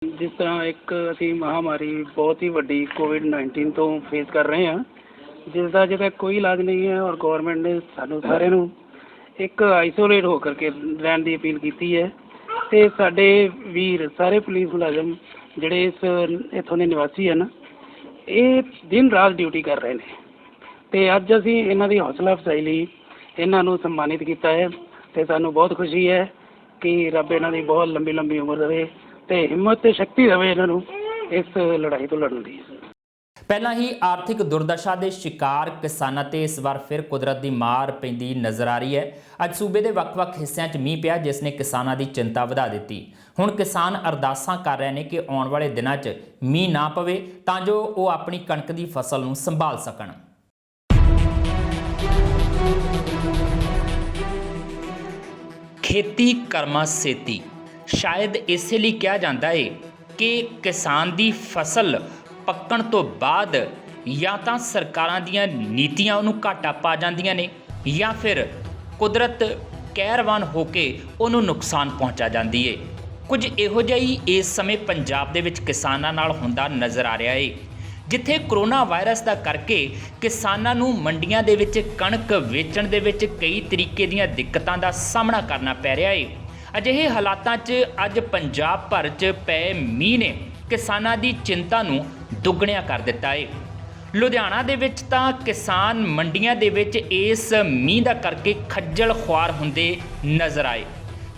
ਜਿਸ ਤਰ੍ਹਾਂ ਇੱਕ ਅਸੀਂ ਮਹਾਮਾਰੀ ਬਹੁਤ ਹੀ ਵੱਡੀ ਕੋਵਿਡ-19 ਤੋਂ ਫੇਸ ਕਰ ਰਹੇ ਹਾਂ, ਜਿਸ ਦਾ ਅਜੇ ਤੱਕ ਕੋਈ ਇਲਾਜ ਨਹੀਂ ਹੈ, ਔਰ ਗੌਰਮੈਂਟ ਨੇ ਸਾਨੂੰ ਸਾਰਿਆਂ ਨੂੰ ਇੱਕ ਆਈਸੋਲੇਟ ਹੋ ਕਰਕੇ ਰਹਿਣ ਦੀ ਅਪੀਲ ਕੀਤੀ ਹੈ। ਅਤੇ ਸਾਡੇ ਵੀਰ ਸਾਰੇ ਪੁਲਿਸ ਮੁਲਾਜ਼ਮ ਜਿਹੜੇ ਇੱਥੋਂ ਦੇ ਨਿਵਾਸੀ ਹਨ, ਇਹ ਦਿਨ ਰਾਤ ਡਿਊਟੀ ਕਰ ਰਹੇ ਨੇ, ਅਤੇ ਅੱਜ ਅਸੀਂ ਇਹਨਾਂ ਦੀ ਹੌਸਲਾ ਅਫਜ਼ਾਈ ਲਈ ਇਹਨਾਂ ਨੂੰ ਸਨਮਾਨਿਤ ਕੀਤਾ ਹੈ, ਅਤੇ ਸਾਨੂੰ ਬਹੁਤ ਖੁਸ਼ੀ ਹੈ ਕਿ ਰੱਬ ਇਹਨਾਂ ਦੀ ਬਹੁਤ ਲੰਬੀ ਲੰਬੀ ਉਮਰ ਦੇਵੇ ਅਤੇ ਹਿੰਮਤ ਅਤੇ ਸ਼ਕਤੀ ਦੇਵੇ ਇਹਨਾਂ ਨੂੰ ਇਸ ਲੜਾਈ ਤੋਂ ਲੜਨ ਦੀ। ਪਹਿਲਾਂ ਹੀ ਆਰਥਿਕ ਦੁਰਦਸ਼ਾ ਦੇ ਸ਼ਿਕਾਰ ਕਿਸਾਨਾਂ ਤੇ ਇਸ ਵਾਰ ਫਿਰ ਕੁਦਰਤ ਦੀ ਮਾਰ ਪੈਂਦੀ ਨਜ਼ਰ ਆ ਰਹੀ ਹੈ। ਅੱਜ ਸੂਬੇ ਦੇ ਵੱਖ-ਵੱਖ ਹਿੱਸਿਆਂ 'ਚ ਮੀਂਹ ਪਿਆ, ਜਿਸ ਨੇ ਕਿਸਾਨਾਂ ਦੀ ਚਿੰਤਾ ਵਧਾ ਦਿੱਤੀ। ਹੁਣ ਕਿਸਾਨ ਅਰਦਾਸਾਂ ਕਰ ਰਹੇ ਨੇ ਕਿ ਆਉਣ ਵਾਲੇ ਦਿਨਾਂ 'ਚ ਮੀਂਹ ਨਾ ਪਵੇ ਤਾਂ ਜੋ ਉਹ ਆਪਣੀ ਕਣਕ ਦੀ ਫਸਲ ਨੂੰ ਸੰਭਾਲ ਸਕਣ। ਖੇਤੀ ਕਰਮਾ ਸੇਤੀ ਸ਼ਾਇਦ ਇਸੇ ਲਈ ਕਿਹਾ ਜਾਂਦਾ ਹੈ ਕਿ ਕਿਸਾਨ ਦੀ ਫਸਲ ਪੱਕਣ ਤੋਂ ਬਾਅਦ ਜਾਂ ਤਾਂ ਸਰਕਾਰਾਂ ਦੀਆਂ ਨੀਤੀਆਂ ਉਹਨੂੰ ਘਾਟਾ ਪਾ ਜਾਂਦੀਆਂ ਨੇ, ਜਾਂ ਫਿਰ ਕੁਦਰਤ ਕਹਿਰਵਾਨ ਹੋ ਕੇ ਉਹਨੂੰ ਨੁਕਸਾਨ ਪਹੁੰਚਾ ਜਾਂਦੀ ਹੈ। ਕੁਝ ਇਹੋ ਜਿਹਾ ਹੀ ਇਸ ਸਮੇਂ ਪੰਜਾਬ ਦੇ ਵਿੱਚ ਕਿਸਾਨਾਂ ਨਾਲ ਹੁੰਦਾ ਨਜ਼ਰ ਆ ਰਿਹਾ ਹੈ, ਜਿੱਥੇ ਕਰੋਨਾ ਵਾਇਰਸ ਦਾ ਕਰਕੇ ਕਿਸਾਨਾਂ ਨੂੰ ਮੰਡੀਆਂ ਦੇ ਵਿੱਚ ਕਣਕ ਵੇਚਣ ਦੇ ਵਿੱਚ ਕਈ ਤਰੀਕੇ ਦੀਆਂ ਦਿੱਕਤਾਂ ਦਾ ਸਾਹਮਣਾ ਕਰਨਾ ਪੈ ਰਿਹਾ ਹੈ। ਅਜਿਹੇ ਹਾਲਾਤਾਂ 'ਚ ਅੱਜ ਪੰਜਾਬ ਭਰ 'ਚ ਪਏ ਮੀਂਹ ਨੇ ਕਿਸਾਨਾਂ ਦੀ ਚਿੰਤਾ ਨੂੰ ਦੁੱਗਣਿਆ ਕਰ ਦਿੱਤਾ ਹੈ। ਲੁਧਿਆਣਾ ਦੇ ਵਿੱਚ ਤਾਂ ਕਿਸਾਨ ਮੰਡੀਆਂ ਦੇ ਵਿੱਚ ਇਸ ਮੀਂਹ ਦਾ ਕਰਕੇ ਖੱਜਲ ਖੁਆਰ ਹੁੰਦੇ ਨਜ਼ਰ ਆਏ।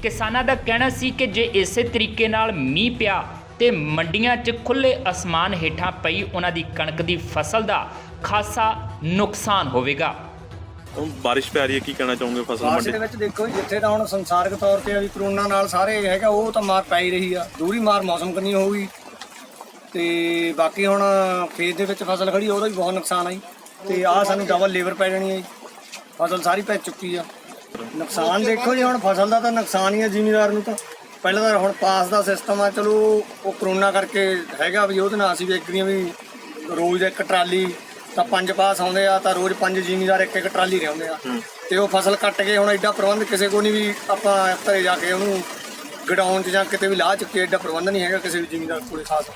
ਕਿਸਾਨਾਂ ਦਾ ਕਹਿਣਾ ਸੀ ਕਿ ਜੇ ਇਸੇ ਤਰੀਕੇ ਨਾਲ ਮੀਂਹ ਪਿਆ ਤੇ ਮੰਡੀਆਂ 'ਚ ਖੁੱਲ੍ਹੇ ਅਸਮਾਨ ਹੇਠਾਂ ਪਈ ਉਹਨਾਂ ਦੀ ਕਣਕ ਦੀ ਫਸਲ ਦਾ ਖਾਸਾ ਨੁਕਸਾਨ ਹੋਵੇਗਾ। ਬਾਰਿਸ਼ ਪੈ ਰਹੀ ਹੈ, ਕੀ ਕਹਿਣਾ ਚਾਹੋਗੇ ਫਸਲ ਬਾਰਿਸ਼ ਦੇ ਵਿੱਚ ਦੇਖੋ ਜਿੱਥੇ ਤਾਂ ਹੁਣ ਸੰਸਾਰਿਕ ਤੌਰ ਤੇ ਵੀ ਕਰੋਨਾ ਨਾਲ ਸਾਰੇ ਹੈਗਾ, ਉਹ ਤਾਂ ਮਾਰ ਪੈ ਹੀ ਰਹੀ ਆ, ਦੂਰੀ ਮਾਰ ਮੌਸਮ ਕੰਨੀ ਹੋਊਗੀ। ਤੇ ਬਾਕੀ ਹੁਣ ਖੇਤ ਦੇ ਵਿੱਚ ਫਸਲ ਖੜੀ ਉਹਦਾ ਵੀ ਬਹੁਤ ਨੁਕਸਾਨ ਆਈ, ਤੇ ਆਹ ਸਾਨੂੰ ਡਬਲ ਲੇਬਰ ਪੈ ਜਾਣੀ ਹੈ। ਫਸਲ ਸਾਰੀ ਭੱਜ ਚੁੱਕੀ ਆ। ਨੁਕਸਾਨ ਦੇਖੋ ਜੀ, ਹੁਣ ਫਸਲ ਦਾ ਤਾਂ ਨੁਕਸਾਨ ਹੀ ਆ ਜ਼ਿਮੀਂਦਾਰ ਨੂੰ। ਤਾਂ ਪਹਿਲਾਂ ਤਾਂ ਹੁਣ ਪਾਸ ਦਾ ਸਿਸਟਮ ਆ, ਚਲੋ ਉਹ ਕਰੋਨਾ ਕਰਕੇ ਹੈਗਾ ਵੀ ਉਹਦੇ ਨਾਲ ਅਸੀਂ ਵੇਖਦੀਆਂ ਵੀ ਰੋਜ਼ ਇੱਕ ਟਰਾਲੀ ਤਾਂ 5 ਪਾਸ ਆਉਂਦੇ ਆ, ਤਾਂ ਰੋਜ਼ 5 ਜ਼ਿਮੀਂਦਾਰ ਇੱਕ ਇੱਕ ਟਰਾਲੀ ਲਿਆਉਂਦੇ ਆ, ਤੇ ਉਹ ਫਸਲ ਕੱਟ ਕੇ ਹੁਣ ਐਡਾ ਪ੍ਰਬੰਧ ਕਿਸੇ ਕੋਲ ਨਹੀਂ ਵੀ ਆਪਾਂ ਘਰੇ ਜਾ ਕੇ ਉਹਨੂੰ ਗਡਾਊਨ 'ਚ ਜਾਂ ਕਿਤੇ ਵੀ ਲਾਹ ਚੁੱਕੇ, ਐਡਾ ਪ੍ਰਬੰਧ ਨਹੀਂ ਹੈਗਾ ਕਿਸੇ ਵੀ ਜ਼ਿਮੀਂਦਾਰ ਕੋਲ ਖਾਸ,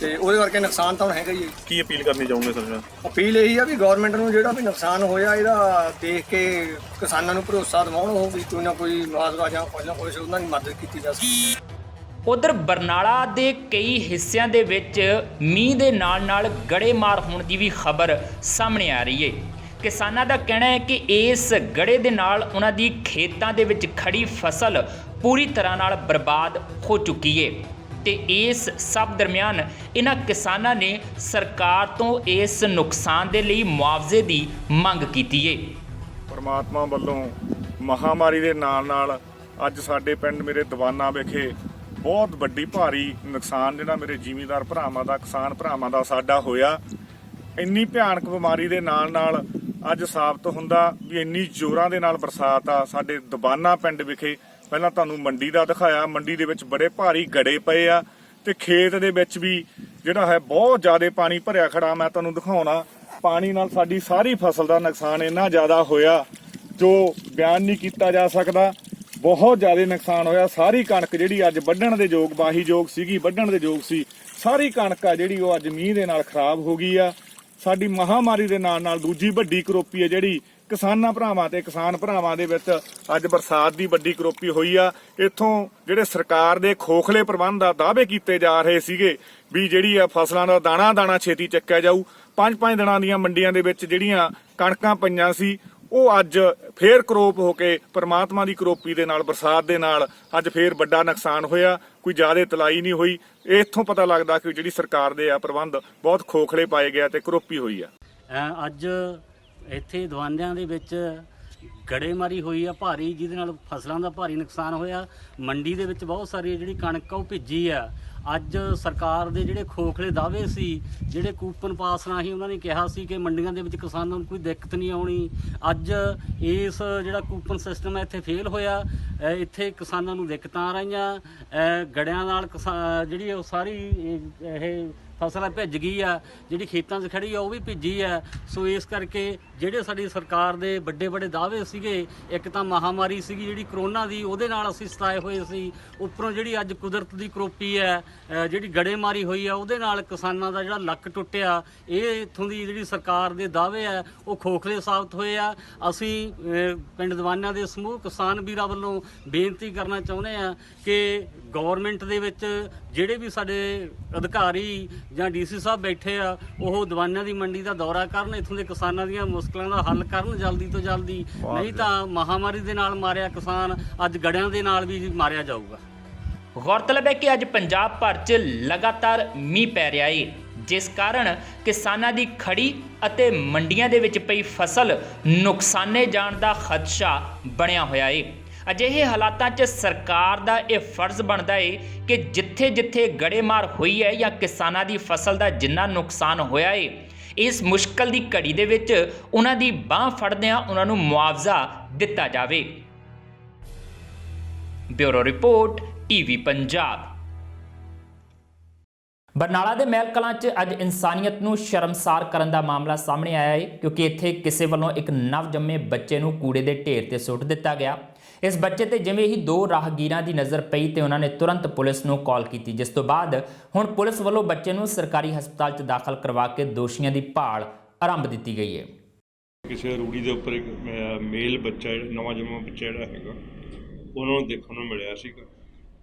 ਤੇ ਉਹਦੇ ਕਰਕੇ ਨੁਕਸਾਨ ਤਾਂ ਹੁਣ ਹੈਗਾ ਹੀ ਹੈ। ਕੀ ਅਪੀਲ ਕਰਨੀ ਚਾਹੋਗੇ ਸਰ? ਅਪੀਲ ਇਹੀ ਆ ਵੀ ਗੌਰਮੈਂਟ ਨੂੰ ਜਿਹੜਾ ਵੀ ਨੁਕਸਾਨ ਹੋਇਆ ਇਹਦਾ ਦੇਖ ਕੇ ਕਿਸਾਨਾਂ ਨੂੰ ਭਰੋਸਾ ਦਿਵਾਉਣ, ਉਹ ਵੀ ਕੋਈ ਨਾ ਕੋਈ ਮੁਆਵਜ਼ਾ ਜਾਂ ਕੁਝ ਨਾ ਕੁਝ ਉਹਨਾਂ ਦੀ ਮਦਦ ਕੀਤੀ ਜਾ ਸਕੇ। ਉਧਰ ਬਰਨਾਲਾ ਦੇ ਕਈ ਹਿੱਸਿਆਂ ਦੇ ਵਿੱਚ ਮੀਂਹ ਦੇ ਨਾਲ ਗੜੇਮਾਰ ਹੋਣ ਦੀ ਵੀ ਖਬਰ ਸਾਹਮਣੇ ਆ ਰਹੀ ਹੈ। ਕਿਸਾਨਾਂ ਦਾ ਕਹਿਣਾ ਹੈ ਕਿ ਇਸ ਗੜੇ ਦੇ ਨਾਲ ਉਹਨਾਂ ਦੀ ਖੇਤਾਂ ਦੇ ਵਿੱਚ ਖੜੀ ਫਸਲ ਪੂਰੀ ਤਰ੍ਹਾਂ ਨਾਲ ਬਰਬਾਦ ਹੋ ਚੁੱਕੀ ਹੈ, ਤੇ ਇਸ ਸਭ ਦਰਮਿਆਨ ਇਹਨਾਂ ਕਿਸਾਨਾਂ ਨੇ ਸਰਕਾਰ ਤੋਂ ਇਸ ਨੁਕਸਾਨ ਦੇ ਲਈ ਮੁਆਵਜ਼ੇ ਦੀ ਮੰਗ ਕੀਤੀ ਏ। ਪਰਮਾਤਮਾ ਵੱਲੋਂ ਮਹਾਮਾਰੀ ਦੇ ਨਾਲ ਅੱਜ ਸਾਡੇ ਪਿੰਡ ਮੇਰੇ ਦੀਵਾਨਾ ਵਿਖੇ ਬਹੁਤ ਵੱਡੀ ਭਾਰੀ ਨੁਕਸਾਨ ਜਿਹੜਾ ਮੇਰੇ ਜ਼ਿਮੀਂਦਾਰ ਭਰਾਵਾਂ ਦਾ, ਕਿਸਾਨ ਭਰਾਵਾਂ ਦਾ ਸਾਡਾ ਹੋਇਆ। ਇੰਨੀ ਭਿਆਨਕ ਬਿਮਾਰੀ ਦੇ ਨਾਲ ਅੱਜ ਸਾਬਤ ਹੁੰਦਾ ਵੀ ਇੰਨੀ ਜ਼ੋਰਾਂ ਦੇ ਨਾਲ ਬਰਸਾਤ ਆ ਸਾਡੇ ਦੀਵਾਨਾ ਪਿੰਡ ਵਿਖੇ। ਪਹਿਲਾਂ ਤੁਹਾਨੂੰ ਮੰਡੀ ਦਾ ਦਿਖਾਇਆ, ਮੰਡੀ ਦੇ ਵਿੱਚ ਬੜੇ ਭਾਰੀ ਗੜੇ ਪਏ ਆ ਤੇ ਖੇਤ ਦੇ ਵਿੱਚ ਵੀ ਜਿਹੜਾ ਹੈ ਬਹੁਤ ਜ਼ਿਆਦਾ ਪਾਣੀ ਭਰਿਆ ਖੜਾ। ਮੈਂ ਤੁਹਾਨੂੰ ਦਿਖਾਉਣਾ, ਪਾਣੀ ਨਾਲ ਸਾਡੀ ਸਾਰੀ ਫਸਲ ਦਾ ਨੁਕਸਾਨ ਇੰਨਾ ਜ਼ਿਆਦਾ ਹੋਇਆ ਜੋ ਬਿਆਨ ਨਹੀਂ ਕੀਤਾ ਜਾ ਸਕਦਾ। ਬਹੁਤ ਜ਼ਿਆਦਾ ਨੁਕਸਾਨ ਹੋਇਆ। ਸਾਰੀ ਕਣਕ ਜਿਹੜੀ ਅੱਜ ਵੱਢਣ ਦੇ ਯੋਗ, ਵਾਹੀ ਯੋਗ ਸੀਗੀ, ਵੱਢਣ ਦੇ ਯੋਗ ਸੀ, ਸਾਰੀ ਕਣਕ ਆ ਜਿਹੜੀ ਉਹ ਅੱਜ ਮੀਂਹ ਦੇ ਨਾਲ ਖਰਾਬ ਹੋ ਗਈ ਆ। ਸਾਡੀ ਮਹਾਮਾਰੀ ਦੇ ਨਾਲ ਦੂਜੀ ਵੱਡੀ ਕਰੋਪੀ ਹੈ ਜਿਹੜੀ ਕਿਸਾਨਾਂ ਭਰਾਵਾਂ ਤੇ ਕਿਸਾਨ ਭਰਾਵਾਂ ਦੇ ਵਿੱਚ ਅੱਜ ਬਰਸਾਤ ਦੀ ਵੱਡੀ ਕਰੋਪੀ ਹੋਈ ਆ। ਇੱਥੋਂ ਜਿਹੜੇ ਸਰਕਾਰ ਦੇ ਖੋਖਲੇ ਪ੍ਰਬੰਧ ਦਾ ਦਾਅਵੇ ਕੀਤੇ ਜਾ ਰਹੇ ਸੀਗੇ ਵੀ ਜਿਹੜੀ ਆ ਫਸਲਾਂ ਦਾ ਦਾਣਾ ਛੇਤੀ ਚੱਕਿਆ ਜਾਊ, 5-5 ਦਿਨਾਂ ਦੀਆਂ ਮੰਡੀਆਂ ਦੇ ਵਿੱਚ ਜਿਹੜੀਆਂ ਕਣਕਾਂ ਪਈਆਂ ਸੀ ਉਹ ਅੱਜ ਫੇਰ ਕਰੋਪ ਹੋ ਕੇ ਪਰਮਾਤਮਾ ਦੀ ਕਰੋਪੀ ਦੇ ਨਾਲ, ਬਰਸਾਤ ਦੇ ਨਾਲ ਅੱਜ ਫੇਰ ਵੱਡਾ ਨੁਕਸਾਨ ਹੋਇਆ। ਕੋਈ ਜ਼ਿਆਦਾ ਤਲਾਈ ਨਹੀਂ ਹੋਈ। ਇੱਥੋਂ ਪਤਾ ਲੱਗਦਾ ਕਿ ਜਿਹੜੀ ਸਰਕਾਰ ਦੇ ਆ ਪ੍ਰਬੰਧ ਬਹੁਤ ਖੋਖਲੇ ਪਾਏ ਗਿਆ ਤੇ ਕਰੋਪੀ ਹੋਈ ਆ। ਅੱਜ ਇੱਥੇ ਦੀਵਾਨਿਆਂ ਦੇ ਵਿੱਚ ਗੜੇਮਾਰੀ ਹੋਈ ਆ ਭਾਰੀ, ਜਿਹਦੇ ਨਾਲ ਫਸਲਾਂ ਦਾ ਭਾਰੀ ਨੁਕਸਾਨ ਹੋਇਆ। ਮੰਡੀ ਦੇ ਵਿੱਚ ਬਹੁਤ ਸਾਰੀ ਜਿਹੜੀ ਕਣਕ ਉਹ ਭਿੱਜੀ ਆ। ਅੱਜ ਸਰਕਾਰ ਦੇ ਜਿਹੜੇ ਖੋਖਲੇ ਦਾਅਵੇ ਸੀ, ਜਿਹੜੇ ਕੂਪਨ ਪਾਸ ਰਾਹੀਂ ਉਹਨਾਂ ਨੇ ਕਿਹਾ ਸੀ ਕਿ ਮੰਡੀਆਂ ਦੇ ਵਿੱਚ ਕਿਸਾਨਾਂ ਨੂੰ ਕੋਈ ਦਿੱਕਤ ਨਹੀਂ ਆਉਣੀ, ਅੱਜ ਇਸ ਜਿਹੜਾ ਕੂਪਨ ਸਿਸਟਮ ਹੈ ਇੱਥੇ ਫੇਲ ਹੋਇਆ। ਇੱਥੇ ਕਿਸਾਨਾਂ ਨੂੰ ਦਿੱਕਤਾਂ ਆ ਰਹੀਆਂ। ਗੜਿਆਂ ਨਾਲ ਜਿਹੜੀ ਉਹ ਸਾਰੀ ਇਹ ਫਸਲ ਭਿੱਜ ਗਈ ਆ, ਜਿਹੜੀ ਖੇਤਾਂ 'ਚ ਖੜੀ ਆ ਉਹ ਵੀ ਭਿੱਜੀ ਆ। ਸੋ ਇਸ ਕਰਕੇ ਜਿਹੜੇ ਸਾਡੀ ਸਰਕਾਰ ਦੇ ਵੱਡੇ ਦਾਅਵੇ ਸੀਗੇ, ਇੱਕ ਤਾਂ ਮਹਾਮਾਰੀ ਸੀਗੀ ਜਿਹੜੀ ਕਰੋਨਾ ਦੀ, ਉਹਦੇ ਨਾਲ ਅਸੀਂ ਸਤਾਏ ਹੋਏ ਸੀ। ਉੱਪਰੋਂ ਜਿਹੜੀ ਅੱਜ ਕੁਦਰਤ ਦੀ ਕਰੋਪੀ ਹੈ, ਜਿਹੜੀ ਗੜੇਮਾਰੀ ਹੋਈ ਆ, ਉਹਦੇ ਨਾਲ ਕਿਸਾਨਾਂ ਦਾ ਜਿਹੜਾ ਲੱਕ ਟੁੱਟਿਆ। ਇਹ ਇੱਥੋਂ ਦੀ ਜਿਹੜੀ ਸਰਕਾਰ ਦੇ ਦਾਅਵੇ ਆ ਉਹ ਖੋਖਲੇ ਸਾਬਤ ਹੋਏ ਆ। ਅਸੀਂ ਪਿੰਡ ਦੀਵਾਨਿਆਂ ਦੇ ਸਮੂਹ ਕਿਸਾਨ ਵੀਰਾਂ ਵੱਲੋਂ ਬੇਨਤੀ ਕਰਨਾ ਚਾਹੁੰਦੇ ਆ ਕਿ ਗੌਰਮੈਂਟ ਦੇ ਵਿੱਚ ਜਿਹੜੇ ਵੀ ਸਾਡੇ ਅਧਿਕਾਰੀ ਜਾਂ ਡੀਸੀ ਸਾਹਿਬ ਬੈਠੇ ਆ, ਉਹ ਦੀਵਾਨਿਆਂ ਦੀ ਮੰਡੀ ਦਾ ਦੌਰਾ ਕਰਨ, ਇੱਥੋਂ ਦੇ ਕਿਸਾਨਾਂ ਦੀਆਂ ਮੁਸ਼ਕਲਾਂ ਦਾ ਹੱਲ ਕਰਨ ਜਲਦੀ ਤੋਂ ਜਲਦੀ। ਨਹੀਂ ਤਾਂ ਮਹਾਮਾਰੀ ਦੇ ਨਾਲ ਮਾਰਿਆ ਕਿਸਾਨ ਅੱਜ ਗੜਿਆਂ ਦੇ ਨਾਲ ਵੀ ਮਾਰਿਆ ਜਾਊਗਾ। ਗੌਰਤਲਬ ਹੈ ਕਿ ਅੱਜ ਪੰਜਾਬ ਭਰ 'ਚ ਲਗਾਤਾਰ ਮੀਂਹ ਪੈ ਰਿਹਾ ਏ, ਜਿਸ ਕਾਰਨ ਕਿਸਾਨਾਂ ਦੀ ਖੜੀ ਅਤੇ ਮੰਡੀਆਂ ਦੇ ਵਿੱਚ ਪਈ ਫਸਲ ਨੁਕਸਾਨੇ ਜਾਣ ਦਾ ਖਦਸ਼ਾ ਬਣਿਆ ਹੋਇਆ ਏ। ਅਜਿਹੇ ਹਾਲਾਤਾਂ 'ਚ ਸਰਕਾਰ ਦਾ ਇਹ ਫਰਜ਼ ਬਣਦਾ ਏ ਕਿ ਜਿੱਥੇ ਗੜੇਮਾਰ ਹੋਈ ਹੈ ਜਾਂ ਕਿਸਾਨਾਂ ਦੀ ਫਸਲ ਦਾ ਜਿੰਨਾ ਨੁਕਸਾਨ ਹੋਇਆ ਏ, ਇਸ ਮੁਸ਼ਕਲ ਦੀ ਘੜੀ ਦੇ ਵਿੱਚ ਉਹਨਾਂ ਦੀ ਬਾਂਹ ਫੜਦਿਆਂ ਉਹਨਾਂ ਨੂੰ ਮੁਆਵਜ਼ਾ ਦਿੱਤਾ ਜਾਵੇ। Bureau report, TV Punjab. Barnala ਦੇ ਮਹਿਲ ਕਲਾਂ 'ਚ ਅੱਜ ਇਨਸਾਨੀਅਤ ਨੂੰ ਸ਼ਰਮਸਾਰ ਕਰਨ ਦਾ ਮਾਮਲਾ ਸਾਹਮਣੇ ਆਇਆ ਹੈ, ਕਿਉਂਕਿ ਇੱਥੇ ਕਿਸੇ ਵੱਲੋਂ ਇੱਕ ਨਵਜੰਮੇ ਬੱਚੇ ਨੂੰ ਕੂੜੇ ਦੇ ਢੇਰ ਤੇ ਸੁੱਟ ਦਿੱਤਾ ਗਿਆ। ਇਸ ਬੱਚੇ ਤੇ ਜਿਵੇਂ ਹੀ 2 ਰਾਹਗੀਰਾਂ ਦੀ ਨਜ਼ਰ ਪਈ ਤੇ ਉਹਨਾਂ ਨੇ ਤੁਰੰਤ ਪੁਲਿਸ ਨੂੰ ਕਾਲ ਕੀਤੀ, ਜਿਸ ਤੋਂ ਬਾਅਦ ਹੁਣ ਪੁਲਿਸ ਵੱਲੋਂ ਬੱਚੇ ਨੂੰ ਸਰਕਾਰੀ ਹਸਪਤਾਲ 'ਚ ਦਾਖਲ ਕਰਵਾ ਕੇ ਦੋਸ਼ੀਆਂ ਦੀ ਭਾਲ ਆਰੰਭ ਦਿੱਤੀ ਗਈ ਹੈ। ਕਿਸੇ ਰੂੜੀ ਦੇ ਉੱਪਰ ਇੱਕ ਮੇਲ ਬੱਚਾ, ਨਵਾਂ ਜੰਮਾ ਬੱਚਾ ਜਿਹੜਾ ਹੈਗਾ, ਉਹਨਾਂ ਨੂੰ ਦੇਖਣ ਨੂੰ ਮਿਲਿਆ ਸੀਗਾ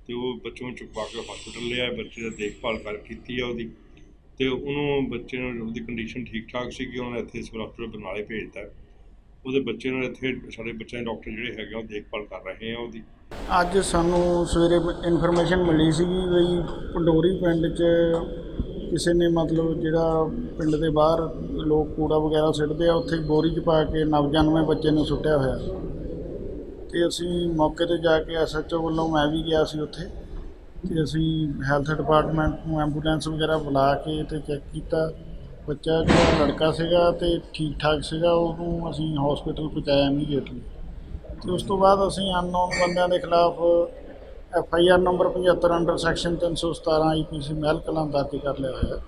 ਤੇ ਉਹ ਬੱਚੇ ਨੂੰ ਚੁਕਵਾ ਕੇ ਹਸਪੀਟਲ ਲਿਆਏ। ਬੱਚੇ ਦੀ ਦੇਖਭਾਲ ਕੀਤੀ ਆ ਉਹਦੀ, ਤੇ ਉਹਨੂੰ ਬੱਚੇ ਨੂੰ ਉਹਦੀ ਕੰਡੀਸ਼ਨ ਠੀਕ ਠਾਕ ਸੀਗੀ। ਉਹਨਾਂ ਨੇ ਇੱਥੇ ਸਿਵਲ ਹਸਪਤਾਲ ਬਰਨਾਲੇ ਭੇਜਤਾ। ਉਹਦੇ ਬੱਚੇ ਨੂੰ ਇੱਥੇ ਸਾਡੇ ਬੱਚਿਆਂ ਦੇ ਡਾਕਟਰ ਜਿਹੜੇ ਹੈਗੇ ਉਹ ਦੇਖਭਾਲ ਕਰ ਰਹੇ ਆ ਉਹਦੀ। ਅੱਜ ਸਾਨੂੰ ਸਵੇਰੇ ਇਨਫੋਰਮੇਸ਼ਨ ਮਿਲੀ ਸੀਗੀ ਵੀ ਪੰਡੋਰੀ ਪਿੰਡ 'ਚ ਕਿਸੇ ਨੇ ਮਤਲਬ ਜਿਹੜਾ ਪਿੰਡ ਦੇ ਬਾਹਰ ਲੋਕ ਕੂੜਾ ਵਗੈਰਾ ਸਿੱਟਦੇ ਆ, ਉੱਥੇ ਬੋਰੀ 'ਚ ਪਾ ਕੇ ਨਵਜਨਮੇ ਬੱਚੇ ਨੂੰ ਸੁੱਟਿਆ ਹੋਇਆ। ਤੇ ਅਸੀਂ ਮੌਕੇ 'ਤੇ ਜਾ ਕੇ SHO ਵੱਲੋਂ ਮੈਂ ਵੀ ਗਿਆ ਸੀ ਉੱਥੇ, ਤੇ ਅਸੀਂ ਹੈਲਥ ਡਿਪਾਰਟਮੈਂਟ ਨੂੰ ਐਂਬੂਲੈਂਸ ਵਗੈਰਾ ਬੁਲਾ ਕੇ ਤੇ ਚੈੱਕ ਕੀਤਾ। ਬੱਚਾ ਜਿਹੜਾ ਲੜਕਾ ਸੀਗਾ ਤੇ ਠੀਕ ਠਾਕ ਸੀਗਾ, ਉਹਨੂੰ ਅਸੀਂ ਹਸਪੀਟਲ ਪਹੁੰਚਾਇਆ ਇਮੀਡੀਏਟਲੀ। ਤੇ ਉਸ ਤੋਂ ਬਾਅਦ ਅਸੀਂ ਅਨਨੋਨ ਬੰਦਿਆਂ ਦੇ ਖਿਲਾਫ FIR number 75 under section 317 IPC Mehal Kalan ਦਰਜ ਕਰ ਲਿਆ ਹੋਇਆ।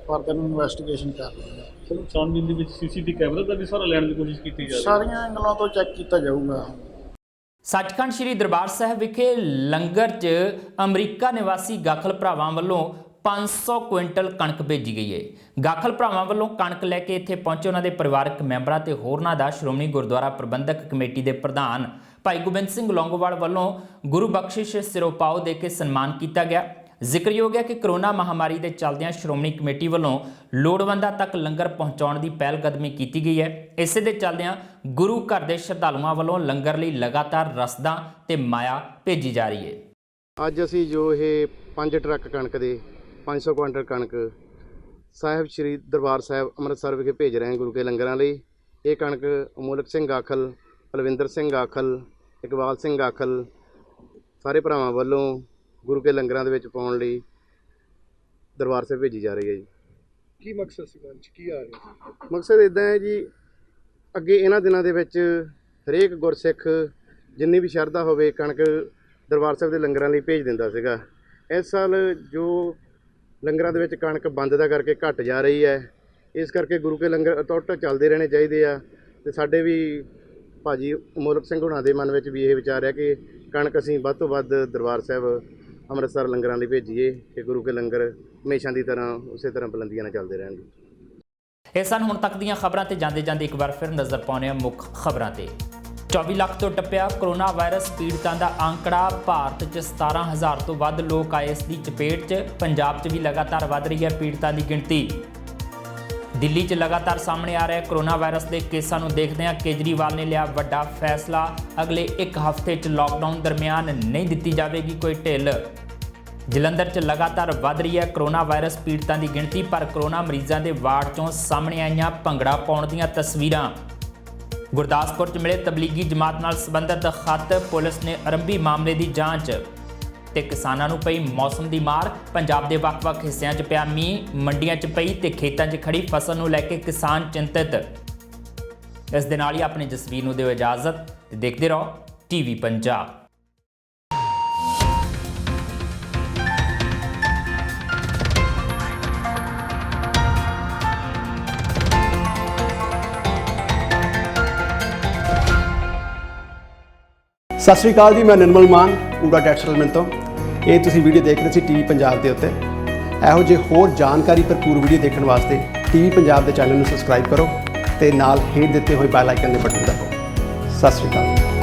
ਫਰਦਰ ਇਨਵੈਸਟੀਗੇਸ਼ਨ ਕਰ ਰਹੇ ਹਾਂ। ਸਰ, ਛਾਣਬੀਨ ਦੇ ਵਿੱਚ CCTV ਕੈਮਰਾ ਦਾ ਵੀ ਸਾਰਾ ਲੈਣ ਦੀ ਕੋਸ਼ਿਸ਼ ਕੀਤੀ ਜਾ ਰਹੀ ਹੈ। ਸਾਰੀਆਂ ਐਂਗਲਾਂ ਤੋਂ ਚੈੱਕ ਕੀਤਾ ਜਾਊਗਾ। ਸੱਚਖੰਡ ਸ੍ਰੀ ਦਰਬਾਰ ਸਾਹਿਬ ਵਿਖੇ ਲੰਗਰ 'ਚ ਅਮਰੀਕਾ ਨਿਵਾਸੀ ਗਾਖਲ ਭਰਾਵਾਂ ਵੱਲੋਂ 500 ਕੁਇੰਟਲ ਕਣਕ ਭੇਜੀ ਗਈ ਹੈ। ਗਾਖਲ ਭਰਾਵਾਂ ਵੱਲੋਂ ਕਣਕ ਲੈ ਕੇ ਇੱਥੇ ਪਹੁੰਚੇ ਉਹਨਾਂ ਦੇ ਪਰਿਵਾਰਕ ਮੈਂਬਰਾਂ ਤੇ ਹੋਰਨਾਂ ਦਾ ਸ਼੍ਰੋਮਣੀ ਗੁਰਦੁਆਰਾ ਪ੍ਰਬੰਧਕ ਕਮੇਟੀ ਦੇ ਪ੍ਰਧਾਨ ਭਾਈ ਗੋਬਿੰਦ ਸਿੰਘ ਲੌਂਗੋਵਾਲ ਵੱਲੋਂ ਗੁਰੂ ਬਖਸ਼ਿਸ਼ ਸਿਰੋਪਾਓ ਦੇ ਕੇ ਸਨਮਾਨ ਕੀਤਾ ਗਿਆ। ਜ਼ਿਕਰਯੋਗ ਹੈ ਕਿ ਕਰੋਨਾ ਮਹਾਮਾਰੀ ਦੇ ਚੱਲਦਿਆਂ ਸ਼੍ਰੋਮਣੀ ਕਮੇਟੀ ਵੱਲੋਂ ਲੋੜਵੰਦਾਂ ਤੱਕ ਲੰਗਰ ਪਹੁੰਚਾਉਣ ਦੀ ਪਹਿਲਕਦਮੀ ਕੀਤੀ ਗਈ ਹੈ। ਇਸੇ ਦੇ ਚੱਲਦਿਆਂ ਗੁਰੂ ਘਰ ਦੇ ਸ਼ਰਧਾਲੂਆਂ ਵੱਲੋਂ ਲੰਗਰ ਲਈ ਲਗਾਤਾਰ ਰਸਦਾਂ ਤੇ ਮਾਇਆ ਭੇਜੀ ਜਾ ਰਹੀ ਹੈ। ਅੱਜ ਅਸੀਂ ਜੋ ਇਹ 5 ਟਰੱਕ ਕਣਕ ਦੇ 500 ਕੁਇੰਟਲ ਕਣਕ ਸਾਹਿਬ ਸ਼੍ਰੀ ਦਰਬਾਰ ਸਾਹਿਬ ਅੰਮ੍ਰਿਤਸਰ ਵਿਖੇ ਭੇਜ ਰਹੇ ਹਾਂ ਗੁਰੂ ਕੇ ਲੰਗਰਾਂ ਲਈ। ਇਹ ਕਣਕ ਅਮੋਲਕ ਸਿੰਘ ਆਖਲ, ਬਲਵਿੰਦਰ ਸਿੰਘ ਆਖਲ, ਇਕਬਾਲ ਸਿੰਘ ਆਖਲ ਸਾਰੇ ਭਰਾਵਾਂ ਵੱਲੋਂ ਗੁਰੂ ਕੇ ਲੰਗਰਾਂ ਦੇ ਵਿੱਚ ਪਾਉਣ ਲਈ ਦਰਬਾਰ ਸਾਹਿਬ ਭੇਜੀ ਜਾ ਰਹੀ ਹੈ ਜੀ। ਕੀ ਮਕਸਦ ਸੀ ਮੰਚ ਕੀ ਆ ਰਿਹਾ? ਮਕਸਦ ਇਦਾਂ ਹੈ ਜੀ, ਅੱਗੇ ਇਹਨਾਂ ਦਿਨਾਂ ਦੇ ਵਿੱਚ ਹਰੇਕ ਗੁਰਸਿੱਖ ਜਿੰਨੀ ਵੀ ਸ਼ਰਧਾ ਹੋਵੇ ਕਣਕ ਦਰਬਾਰ ਸਾਹਿਬ ਦੇ ਲੰਗਰਾਂ ਲਈ ਭੇਜ ਦਿੰਦਾ ਸੀਗਾ। ਇਸ ਸਾਲ ਜੋ ਲੰਗਰਾਂ ਦੇ ਵਿੱਚ ਕਣਕ ਬੰਦ ਦਾ ਕਰਕੇ ਘਟ ਜਾ ਰਹੀ ਹੈ, ਇਸ ਕਰਕੇ ਗੁਰੂ ਕੇ ਲੰਗਰ ਅਟੁੱਟ ਚੱਲਦੇ ਰਹਿਣੇ ਚਾਹੀਦੇ ਆ। ਤੇ ਸਾਡੇ ਵੀ ਭਾਜੀ ਅਮੋਲਕ ਸਿੰਘ ਹੁਣਾਂ ਦੇ ਮਨ ਵਿੱਚ ਵੀ ਇਹ ਵਿਚਾਰ ਹੈ ਕਿ ਕਣਕ ਅਸੀਂ ਵੱਧ ਤੋਂ ਵੱਧ ਦਰਬਾਰ ਸਾਹਿਬ ਅੰਮ੍ਰਿਤਸਰ ਲੰਗਰਾਂ ਲਈ ਭੇਜੀਏ ਕਿ ਗੁਰੂ ਕੇ ਲੰਗਰ ਹਮੇਸ਼ਾ ਦੀ ਤਰ੍ਹਾਂ ਉਸੇ ਤਰ੍ਹਾਂ ਬੁਲੰਦੀਆਂ ਨਾਲ ਚੱਲਦੇ ਰਹਿਣਗੇ। ਇਹ ਸਨ ਹੁਣ ਤੱਕ ਦੀਆਂ ਖਬਰਾਂ ਤੇ ਜਾਂਦੇ ਇੱਕ ਵਾਰ ਫਿਰ ਨਜ਼ਰ ਪਾਉਂਦੇ ਹਾਂ ਮੁੱਖ ਖਬਰਾਂ ਤੇ। 24 ਲੱਖ ਤੋਂ ਟੱਪਿਆ ਕਰੋਨਾ ਵਾਇਰਸ ਪੀੜਤਾਂ ਦਾ ਅੰਕੜਾ। ਭਾਰਤ 'ਚ 17,000 ਤੋਂ ਵੱਧ ਲੋਕ ਆਏ ਇਸ ਦੀ ਚਪੇਟ 'ਚ। ਪੰਜਾਬ 'ਚ ਵੀ ਲਗਾਤਾਰ ਵੱਧ ਰਹੀ ਹੈ ਪੀੜਤਾਂ ਦੀ ਗਿਣਤੀ। ਦਿੱਲੀ 'ਚ ਲਗਾਤਾਰ ਸਾਹਮਣੇ ਆ ਰਿਹਾ ਕਰੋਨਾ ਵਾਇਰਸ ਦੇ ਕੇਸਾਂ ਨੂੰ ਦੇਖਦਿਆਂ ਕੇਜਰੀਵਾਲ ਨੇ ਲਿਆ ਵੱਡਾ ਫੈਸਲਾ। ਅਗਲੇ 1 ਹਫ਼ਤੇ 'ਚ ਲਾਕਡਾਊਨ ਦਰਮਿਆਨ ਨਹੀਂ ਦਿੱਤੀ ਜਾਵੇਗੀ ਕੋਈ ਢਿੱਲ। ਜਲੰਧਰ 'ਚ ਲਗਾਤਾਰ ਵੱਧ ਰਹੀ ਹੈ ਕਰੋਨਾ ਵਾਇਰਸ ਪੀੜਤਾਂ ਦੀ ਗਿਣਤੀ, ਪਰ ਕਰੋਨਾ ਮਰੀਜ਼ਾਂ ਦੇ ਵਾਰਡ 'ਚੋਂ ਸਾਹਮਣੇ ਆਈਆਂ ਭੰਗੜਾ ਪਾਉਣ ਦੀਆਂ ਤਸਵੀਰਾਂ। ਗੁਰਦਾਸਪੁਰ 'ਚ ਮਿਲੇ ਤਬਲੀਗੀ ਜਮਾਤ ਨਾਲ ਸੰਬੰਧਿਤ ਖੱਤ, ਪੁਲਿਸ ਨੇ ਆਰੰਭੀ ਮਾਮਲੇ ਦੀ ਜਾਂਚ। ਤੇ ਕਿਸਾਨਾਂ ਨੂੰ ਪਈ ਮੌਸਮ ਦੀ ਮਾਰ। ਪੰਜਾਬ ਦੇ ਵੱਖ-ਵੱਖ ਹਿੱਸਿਆਂ 'ਚ ਪਿਆ ਮੀਂਹ, ਮੰਡੀਆਂ 'ਚ ਪਈ ਤੇ ਖੇਤਾਂ 'ਚ ਖੜੀ ਫਸਲ ਨੂੰ ਲੈ ਕੇ ਕਿਸਾਨ ਚਿੰਤਿਤ। ਇਸ ਦੇ ਨਾਲ ਹੀ ਆਪਣੀ ਜਸਵੀਰ ਨੂੰ ਦਿਓ ਇਜਾਜ਼ਤ ਤੇ ਦੇਖਦੇ ਰਹੋ ਟੀਵੀ ਪੰਜਾਬ। ਸਤਿ ਸ਼੍ਰੀ ਅਕਾਲ ਜੀ, ਮੈਂ ਨਿਰਮਲ ਮਾਨ ਪੂਰਾ ਡੈਟ ਸੈਟਲਮੈਂਟ ਤੋਂ। ਇਹ ਤੁਸੀਂ ਵੀਡੀਓ ਦੇਖ ਰਹੇ ਸੀ ਟੀਵੀ ਪੰਜਾਬ ਦੇ ਉੱਤੇ। ਇਹੋ ਜਿਹੇ ਹੋਰ ਜਾਣਕਾਰੀ ਭਰਪੂਰ ਵੀਡੀਓ ਦੇਖਣ ਵਾਸਤੇ ਟੀਵੀ ਪੰਜਾਬ ਦੇ ਚੈਨਲ ਨੂੰ ਸਬਸਕ੍ਰਾਈਬ ਕਰੋ ਤੇ ਨਾਲ ਹੇਠ ਦਿੱਤੇ ਹੋਏ ਬੈਲ ਆਈਕਨ ਦੇ ਬਟਨ ਦਬਾਓ। ਸਤਿ ਸ਼੍ਰੀ ਅਕਾਲ।